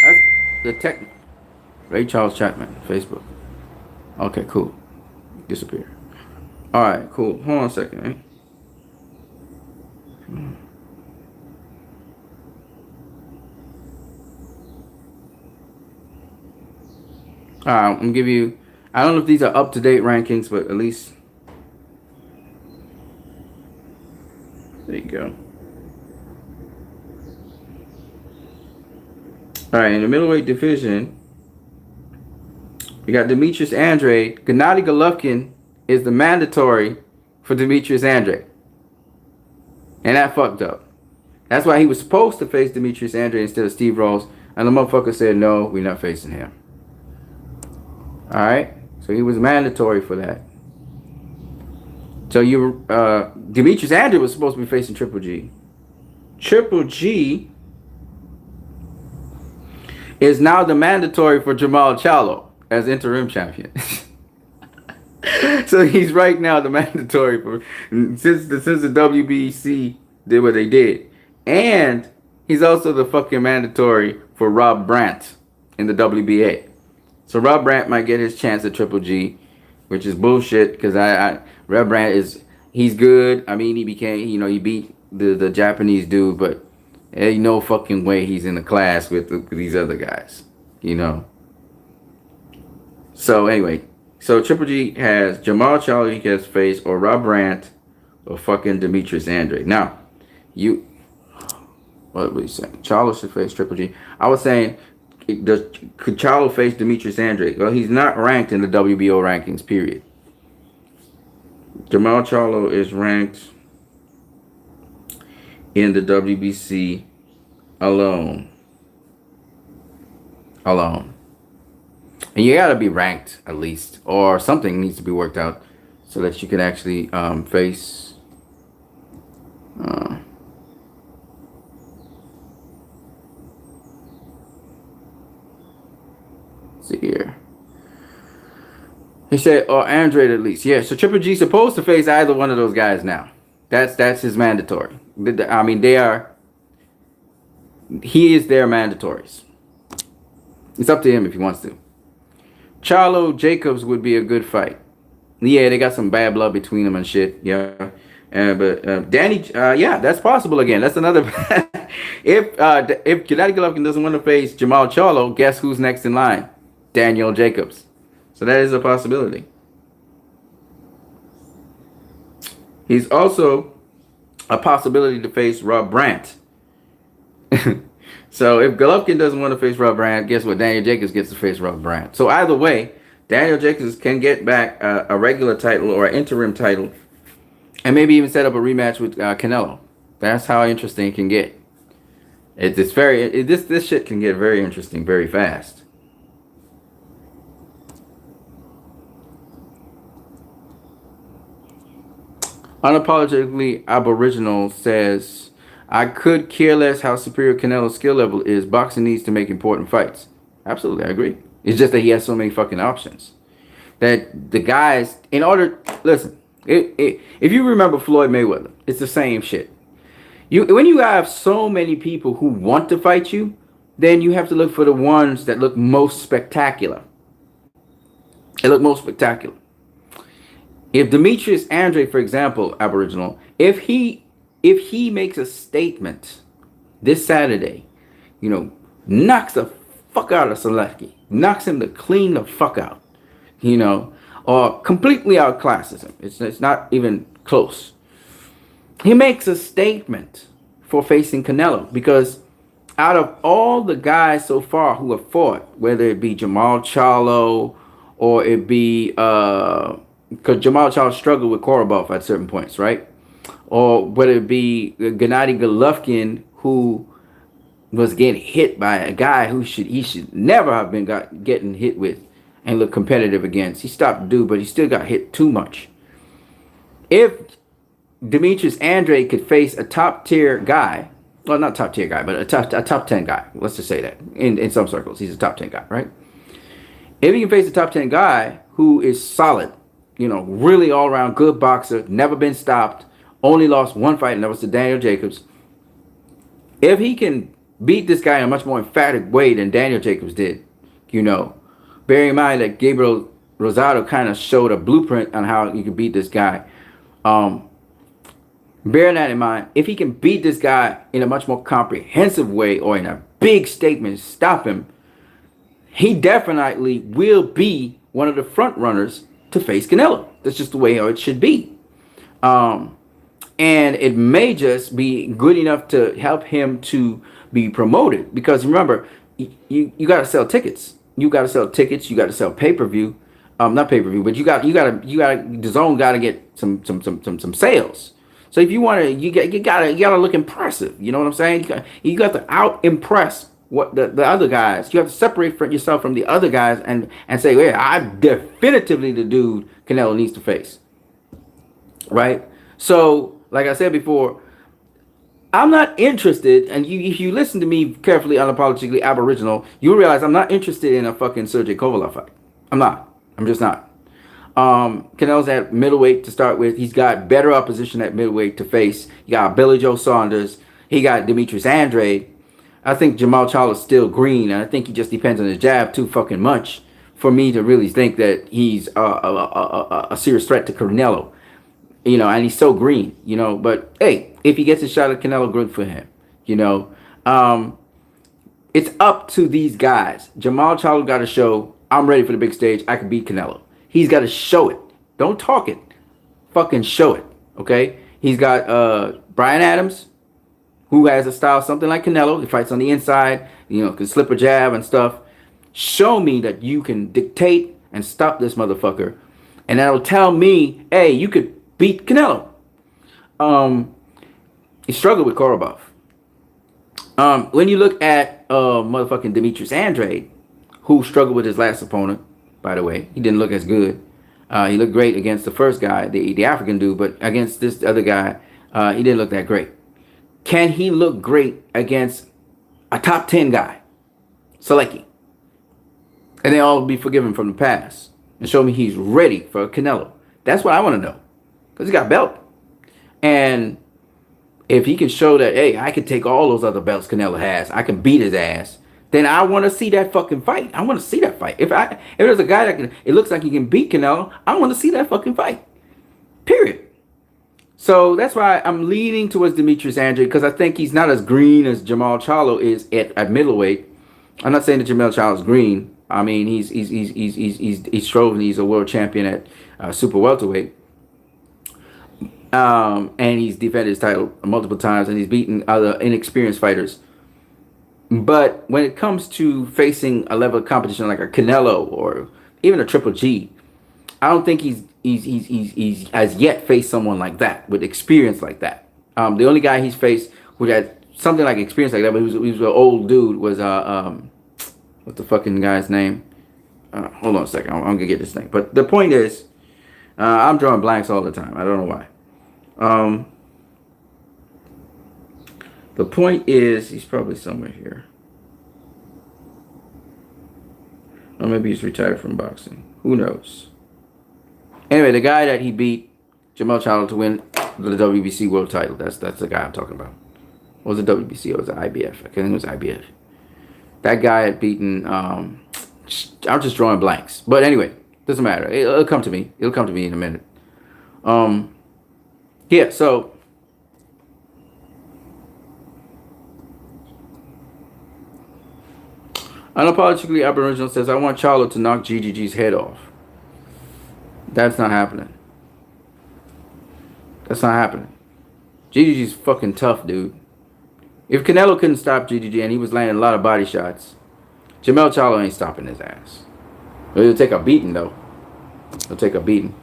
That's the tech... Ray Charles Chapman, Facebook. Okay, cool. Disappear. All right, cool. Hold on a second, man. All right, I'm gonna give you. I don't know if these are up to date rankings, but at least there you go. All right, in the middleweight division, we got Demetrius Andrade. Gennady Golovkin is the mandatory for Demetrius Andrade, and that fucked up. That's why he was supposed to face Demetrius Andrade instead of Steve Rolls, and the motherfucker said, "No, we're not facing him." All right, so he was mandatory for that. So Demetrius Andrade was supposed to be facing Triple G. Triple G is now the mandatory for Jermall Charlo as interim champion. So he's right now the mandatory for since the WBC did what they did, and he's also the fucking mandatory for Rob Brandt in the WBA. So Rob Brandt might get his chance at Triple G, which is bullshit because Rob Brandt he's good. I mean, he beat the Japanese dude, but ain't no fucking way he's in the class with these other guys, So anyway, so Triple G has Jermall Charlo he can face, or Rob Brandt, or fucking Demetrius Andrade. Now, what were you saying? Charlo should face Triple G. I was saying, could Charlo face Demetrius Andrade? Well, he's not ranked in the WBO rankings, period. Jermall Charlo is ranked in the WBC alone. And you gotta be ranked at least, or something needs to be worked out so that you can actually face. See here. He said, or Andrade at least. Yeah, so Triple G's supposed to face either one of those guys now. That's his mandatory. I mean, he is their mandatories. It's up to him if he wants to. Charlo Jacobs would be a good fight. Yeah, they got some bad blood between them and shit. Yeah. But Danny, yeah, that's possible again. That's another. If Gennady Golovkin doesn't want to face Jermall Charlo, guess who's next in line? Daniel Jacobs. So that is a possibility. He's also a possibility to face Rob Brandt. So if Golovkin doesn't want to face Rob Brandt, guess what? Daniel Jacobs gets to face Rob Brandt. So either way, Daniel Jacobs can get back a regular title or an interim title, and maybe even set up a rematch with Canelo. That's how interesting it can get. This shit can get very interesting very fast. Unapologetically Aboriginal says, I could care less how superior Canelo's skill level is. Boxing needs to make important fights. Absolutely, I agree. It's just that he has so many fucking options. That the guys, listen, if you remember Floyd Mayweather, it's the same shit. When you have so many people who want to fight you, then you have to look for the ones that look most spectacular. They look most spectacular. If Demetrius Andrade, for example, Aboriginal, if he makes a statement this Saturday, knocks the fuck out of Selecki, knocks him to clean the fuck out, or completely outclasses him. It's not even close. He makes a statement for facing Canelo, because out of all the guys so far who have fought, whether it be Jermall Charlo or it be because Jermall Charlo struggled with Korobov at certain points, right? Or whether it be Gennady Golovkin, who was getting hit by a guy he should never have been getting hit with and look competitive against. He stopped the dude, but he still got hit too much. If Demetrius Andrade could face a top tier guy, well, not top tier guy, but a top 10 guy, let's just say that in some circles, he's a top 10 guy, right? If he can face a top 10 guy who is solid, really all around good boxer, never been stopped, only lost one fight, and that was to Daniel Jacobs. If he can beat this guy in a much more emphatic way than Daniel Jacobs did, bear in mind that Gabriel Rosado kind of showed a blueprint on how you could beat this guy. Bearing that in mind, if he can beat this guy in a much more comprehensive way or in a big statement, stop him, he definitely will be one of the front runners to face Canelo. That's just the way it should be. And it may just be good enough to help him to be promoted. Because remember, you got to sell tickets. You got to sell tickets. You got to sell pay-per-view. Not pay-per-view, but you got the zone got to get some sales. So if you want to, you gotta look impressive. You know what I'm saying? You got to out impress what the other guys. You have to separate yourself from the other guys and say, yeah, I'm definitively the dude Canelo needs to face. Right? So, like I said before, I'm not interested, and if you listen to me carefully, unapologetically Aboriginal, you'll realize I'm not interested in a fucking Sergey Kovalev fight. I'm not. I'm just not. Canelo's at middleweight to start with. He's got better opposition at middleweight to face. You got Billy Joe Saunders. He got Demetrius Andrade. I think Jermall Charlo is still green, and I think he just depends on his jab too fucking much for me to really think that he's a serious threat to Canelo. You know, and he's so green, you know. But, hey, if he gets a shot at Canelo, good for him, you know. It's up to these guys. Jermall Charlo got to show, I'm ready for the big stage. I can beat Canelo. He's got to show it. Don't talk it. Fucking show it. Okay? He's got Brian Adams, who has a style something like Canelo. He fights on the inside, you know, can slip a jab and stuff. Show me that you can dictate and stop this motherfucker. And that'll tell me, hey, you could beat Canelo. He struggled with Korobov. When you look at motherfucking Demetrius Andrade, who struggled with his last opponent, by the way, he didn't look as good. He looked great against the first guy, the African dude, but against this other guy, he didn't look that great. Can he look great against a top 10 guy, Selecki? And they all be forgiven from the past and show me he's ready for Canelo. That's what I want to know, because he got belt. And if he can show that, hey, I can take all those other belts Canelo has, I can beat his ass, then I want to see that fucking fight. I want to see that fight. If there's a guy that can, it looks like he can beat Canelo, I want to see that fucking fight. Period. So that's why I'm leaning towards Demetrius Andrade, because I think he's not as green as Jermall Charlo is at middleweight. I'm not saying that Jermall Charlo is green. I mean, he's strove, he's a world champion at super welterweight. And he's defended his title multiple times, and he's beaten other inexperienced fighters. But when it comes to facing a level of competition like a Canelo or even a Triple G, I don't think he's as yet faced someone like that with experience like that. The only guy he's faced who had something like experience like that, but he was an old dude, was what's the fucking guy's name? Hold on a second, I'm gonna get this thing. But the point is, I'm drawing blanks all the time. I don't know why. The point is, he's probably somewhere here. Or maybe he's retired from boxing. Who knows? Anyway, the guy that he beat, Jermall Charlo, to win the WBC world title. That's the guy I'm talking about. What was it WBC? Or was it IBF? I think it was IBF. That guy had beaten, I'm just drawing blanks. But anyway, doesn't matter. It'll come to me. It'll come to me in a minute. Yeah, so Unapologetically Aboriginal says, I want Charlo to knock GGG's head off. That's not happening. That's not happening. GGG's fucking tough, dude. If Canelo couldn't stop GGG and he was landing a lot of body shots, Jermall Charlo ain't stopping his ass. He'll take a beating, though. He'll take a beating.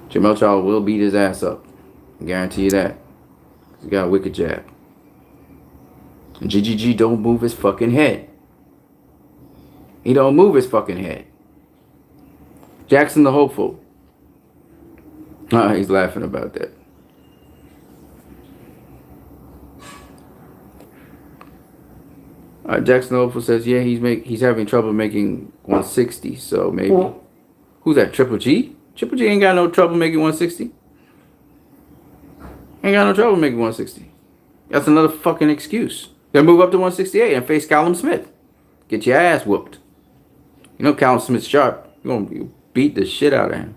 Jermall Charlo will beat his ass up. I guarantee you that. He's got a wicked jab. And GGG don't move his fucking head. He don't move his fucking head. Jackson the Hopeful. He's laughing about that. Jackson the Hopeful says, yeah, he's having trouble making 160, so maybe. Who's that, Triple G? Triple G ain't got no trouble making 160. Ain't got no trouble making 160. That's another fucking excuse. Gotta move up to 168 and face Callum Smith. Get your ass whooped. You know Callum Smith's sharp. You're gonna beat the shit out of him.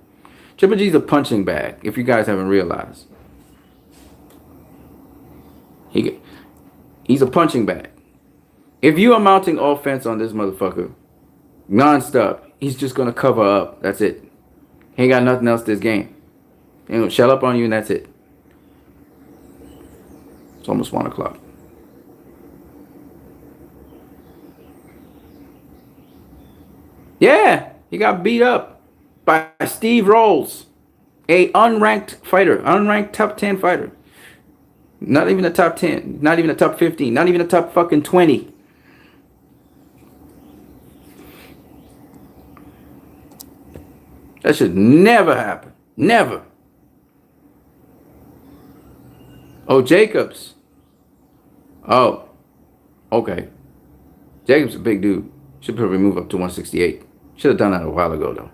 Triple G's a punching bag. If you guys haven't realized, he he's a punching bag. If you are mounting offense on this motherfucker nonstop, he's just gonna cover up. That's it. He ain't got nothing else this game. He gonna shell up on you and that's it. It's almost 1 o'clock. Yeah, he got beat up by Steve Rolls, a unranked fighter, unranked top 10 fighter. Not even a top 10, not even a top 15, not even a top fucking 20. That should never happen. Never. Oh, Jacobs. Oh, okay. Jacobs a big dude. Should probably move up to 168. Should have done that a while ago, though.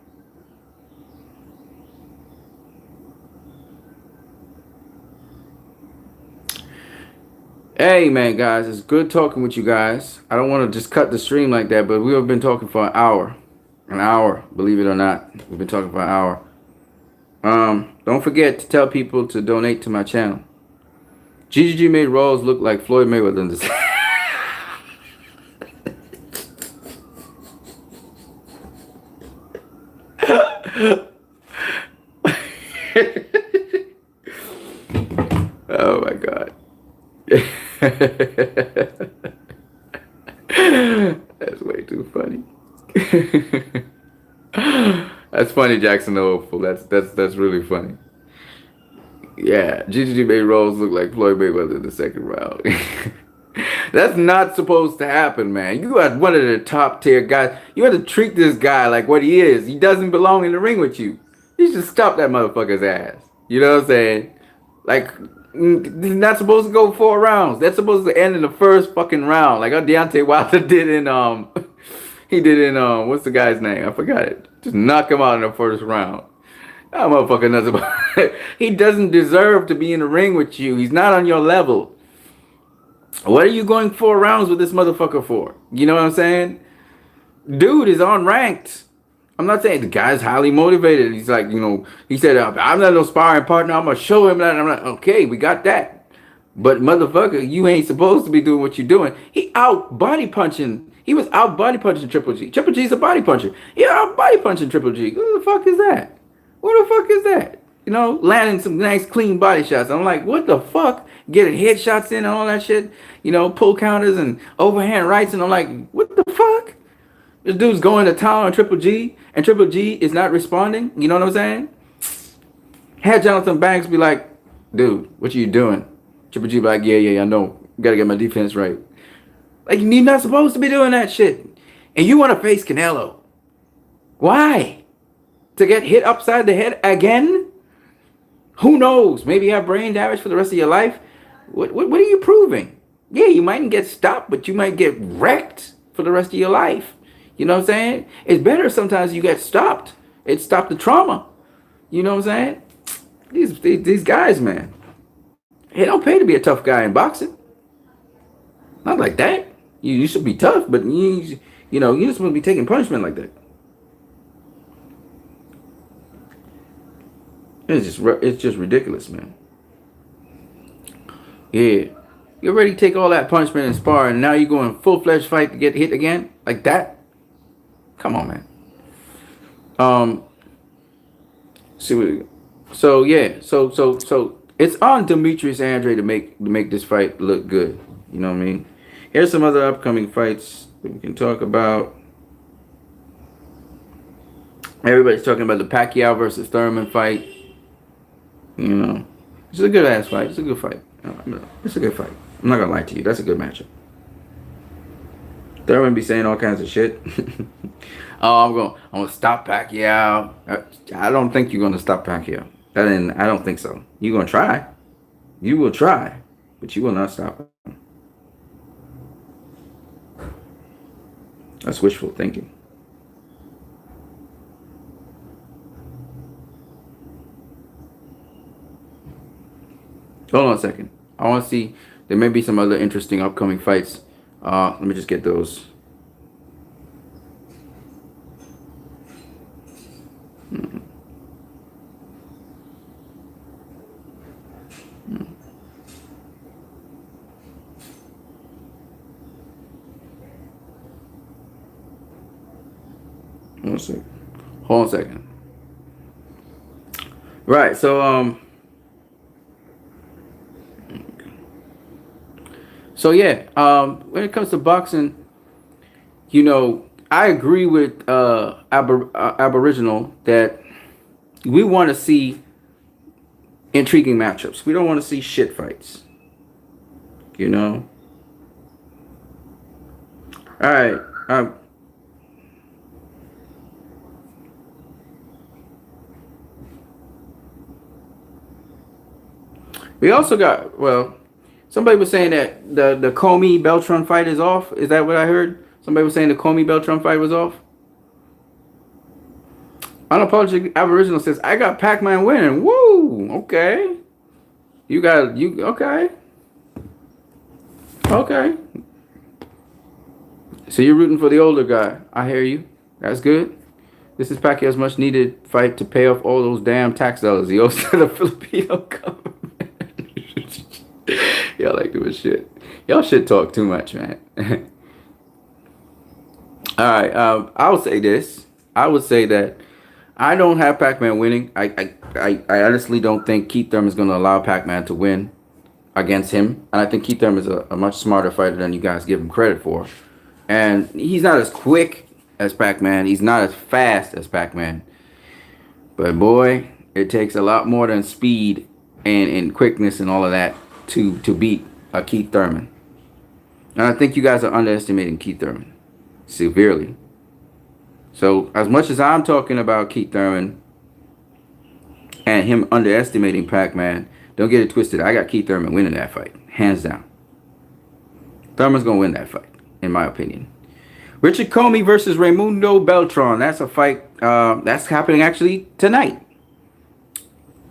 Hey, man, guys. It's good talking with you guys. I don't want to just cut the stream like that, but we have been talking for an hour. An hour, believe it or not. We've been talking for an hour. Don't forget to tell people to donate to my channel. GGG made Rawls look like Floyd Mayweather in this. Oh my God. That's way too funny. That's funny, Jackson the Hopeful. That's really funny. Yeah, GGG made Rawls look like Floyd Mayweather in the second round. That's not supposed to happen, man. You are one of the top tier guys. You have to treat this guy like what he is. He doesn't belong in the ring with you. You should stop that motherfucker's ass. You know what I'm saying? Like, he's not supposed to go 4 rounds. That's supposed to end in the first fucking round. Like how Deontay Wilder did in he did in what's the guy's name? I forgot it. Just knock him out in the first round. That motherfucker knows about it. He doesn't deserve to be in the ring with you. He's not on your level. What are you going 4 rounds with this motherfucker for? You know what I'm saying? Dude is unranked. I'm not saying the guy's highly motivated. He's like, he said, I'm not no sparring partner. I'm going to show him that. I'm like, okay, we got that. But motherfucker, you ain't supposed to be doing what you're doing. He out body punching. He was out body punching Triple G. Triple G's a body puncher. He out body punching Triple G. Who the fuck is that? What the fuck is that? Landing some nice clean body shots. I'm like, what the fuck? Getting headshots in and all that shit. Pull counters and overhand rights. And I'm like, what the fuck? This dude's going to town on Triple G. And Triple G is not responding. You know what I'm saying? Had Jonathan Banks be like, dude, what you doing? Triple G be like, yeah, I know. Gotta get my defense right. Like, you're not supposed to be doing that shit. And you want to face Canelo. Why? To get hit upside the head again? Who knows? Maybe you have brain damage for the rest of your life. What are you proving? Yeah, you mightn't get stopped, but you might get wrecked for the rest of your life. You know what I'm saying? It's better sometimes you get stopped. It stopped the trauma. You know what I'm saying? These guys, man. They don't pay to be a tough guy in boxing. Not like that. You should be tough, but you're not supposed to be taking punishment like that. It's just ridiculous, man. Yeah. You already take all that punishment and sparring, and now you're going full-fledged fight to get hit again? Like that? Come on, man. So it's on Demetrius Andrade to make this fight look good. You know what I mean? Here's some other upcoming fights that we can talk about. Everybody's talking about the Pacquiao versus Thurman fight. It's a good ass fight. It's a good fight. It's a good fight. I'm not gonna lie to you. That's a good matchup. Thurman be saying all kinds of shit. I'm gonna stop Pacquiao. I don't think you're gonna stop Pacquiao. I don't think so. You're gonna try. You will try, but you will not stop him. That's wishful thinking. Hold on a second. I want to see. There may be some other interesting upcoming fights. Let me just get those. second. Hold on a second. Right. So yeah. When it comes to boxing, you know, I agree with Aboriginal that we want to see intriguing matchups. We don't want to see shit fights. You know. All right. We also got, well, somebody was saying that the Comey Beltran fight is off. Is that what I heard? Somebody was saying the Comey Beltran fight was off. Unapologetic Aboriginal says, I got Pac-Man winning. Woo! Okay. Okay. Okay. So you're rooting for the older guy. I hear you. That's good. This is Pacquiao's much needed fight to pay off all those damn tax dollars he owes to the Filipino government. Y'all like doing shit. Y'all shit talk too much, man. All right. I would say this. I would say that I don't have Pac-Man winning. I honestly don't think Keith Thurman is going to allow Pac-Man to win against him. And I think Keith Thurman is a much smarter fighter than you guys give him credit for. And he's not as quick as Pac-Man. He's not as fast as Pac-Man. But boy, it takes a lot more than speed and quickness and all of that to beat a Keith Thurman. And I think you guys are underestimating Keith Thurman severely. So as much as I'm talking about Keith Thurman and him underestimating Pac-Man, don't get it twisted. I got Keith Thurman winning that fight. Hands down. Thurman's going to win that fight, in my opinion. Richard Comey versus Raimundo Beltran. That's a fight that's happening actually tonight.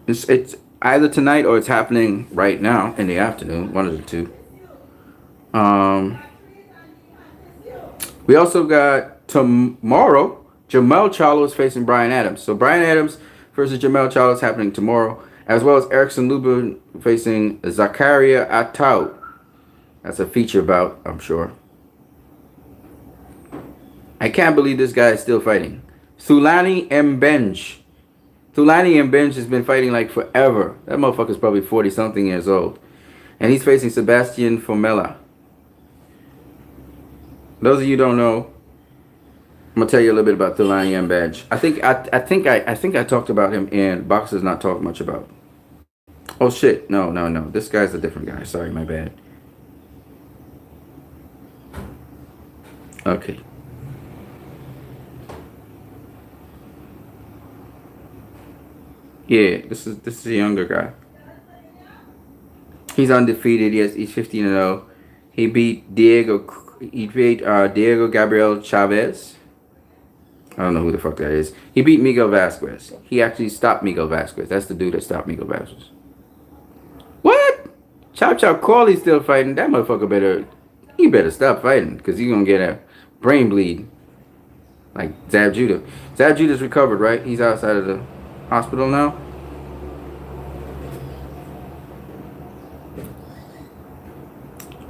It's either tonight or it's happening right now in the afternoon. One of the two. We also got tomorrow, Jermall Charlo is facing Brian Adams. So Brian Adams versus Jermall Charlo is happening tomorrow, as well as Erickson Lubin facing Zakaria Atau. That's a feature bout, I'm sure. I can't believe this guy is still fighting. Thulani Mbenj. Thulani Mbenj has been fighting like forever. That motherfucker's probably 40-something years old. And he's facing Sebastian Formella. Those of you who don't know, I'm gonna tell you a little bit about Thulani Mbenj. I think I talked about him in Boxers Not Talk Much About. Oh shit, no. This guy's a different guy. Sorry, my bad. Okay. Yeah, this is a younger guy. He's undefeated. Yes, he's 15-0. He beat Diego Gabriel Chavez. I don't know who the fuck that is. He beat Miguel Vasquez. He actually stopped Miguel Vasquez. That's the dude that stopped Miguel Vasquez. What? Chop Corley's still fighting. That motherfucker better stop fighting, because he's gonna get a brain bleed. Like Zab Judah. Zab Judah's recovered, right? He's outside of the hospital now.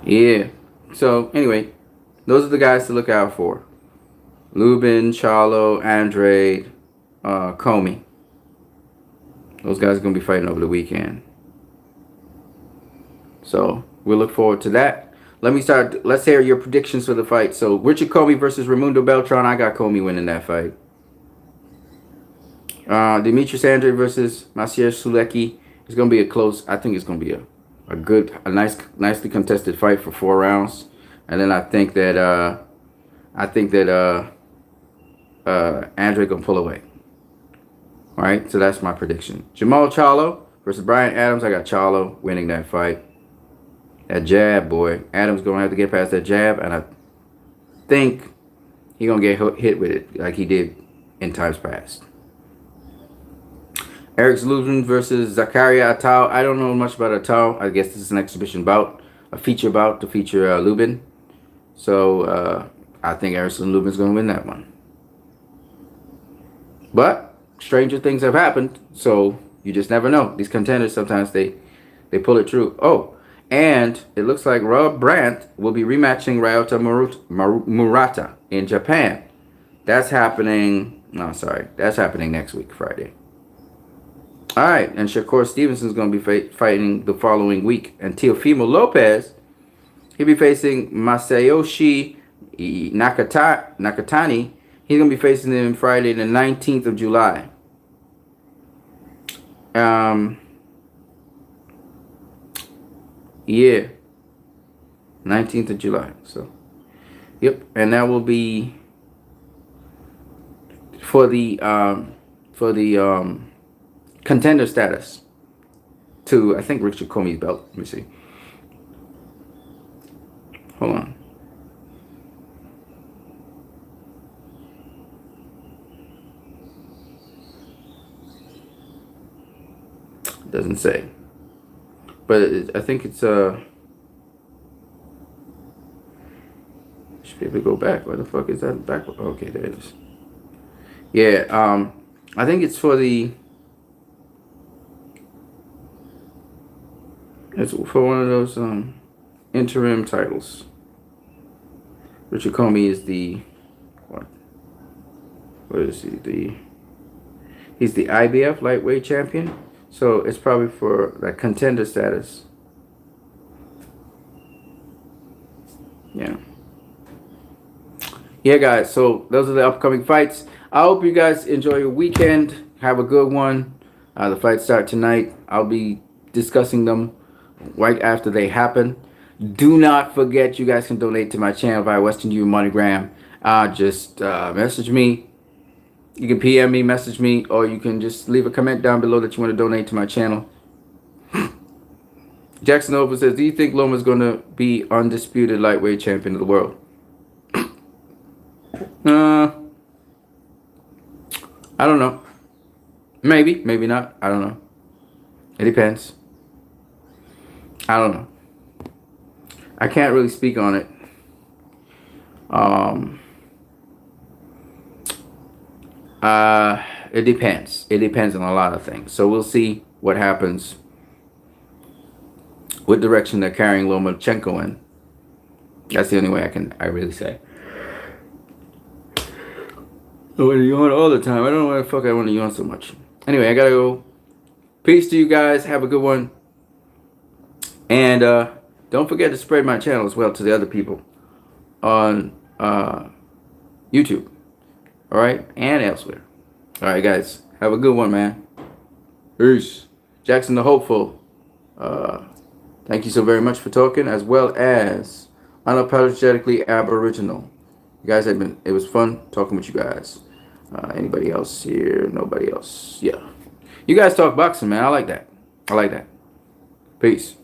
Yeah. So anyway, those are the guys to look out for. Lubin, Charlo, Andrade, Comey. Those guys are gonna be fighting over the weekend. So we'll look forward to that. Let's hear your predictions for the fight. So Richard Comey versus Raimundo Beltran. I got Comey winning that fight. Demetrius Andrade versus Maciej Sulecki. It's gonna be a close. I think it's gonna be a nicely contested fight for 4 rounds. And then I think that Andrade gonna pull away. All right, so that's my prediction. Jermall Charlo versus Brian Adams. I got Charlo winning that fight. That jab, boy. Adams gonna have to get past that jab, and I think he gonna get hit with it like he did in times past. Eric Lubin versus Zakaria Atau. I don't know much about Atau. I guess this is an exhibition bout, a feature bout to feature Lubin. So I think Erickson Lubin's gonna win that one. But stranger things have happened, so you just never know. These contenders, sometimes they pull it true. Oh, and it looks like Rob Brandt will be rematching Ryota Murata in Japan. That's happening No, sorry. That's happening next week, Friday. All right, and Shakur Stevenson's going to be fighting the following week. And Teofimo Lopez, he'll be facing Masayoshi Nakatani. He's going to be facing him Friday, the 19th of July. Yeah. 19th of July. So, yep. And that will be for the contender status to, I think, Richard Comey's belt. Let me see. Hold on. Doesn't say. But I think it's should be able to go back. Where the fuck is that back? Okay, there it is. Yeah, I think it's for the it's for one of those interim titles. Richard Comey is the what is he? He's the IBF lightweight champion. So it's probably for like contender status. Yeah. Yeah, guys. So those are the upcoming fights. I hope you guys enjoy your weekend. Have a good one. The fights start tonight. I'll be discussing them right after they happen. Do not forget, you guys can donate to my channel via Western Union MoneyGram. Just message me. You can PM me, message me, or you can just leave a comment down below that you want to donate to my channel. Jackson Over says, do you think Loma's going to be undisputed lightweight champion of the world? I don't know. Maybe, maybe not. I don't know. It depends. I don't know. I can't really speak on it. It depends. It depends on a lot of things. So we'll see what happens. What direction they're carrying Lomachenko in. That's the only way I really say. I want to yawn all the time. I don't know why the fuck I want to yawn so much. Anyway, I gotta go. Peace to you guys. Have a good one. And don't forget to spread my channel as well to the other people on YouTube. All right, and elsewhere. All right, guys. Have a good one, man. Peace. Jackson the Hopeful. Thank you so very much for talking, as well as Unapologetically Aboriginal. You guys have been. It was fun talking with you guys. Anybody else here? Nobody else. Yeah. You guys talk boxing, man. I like that. I like that. Peace.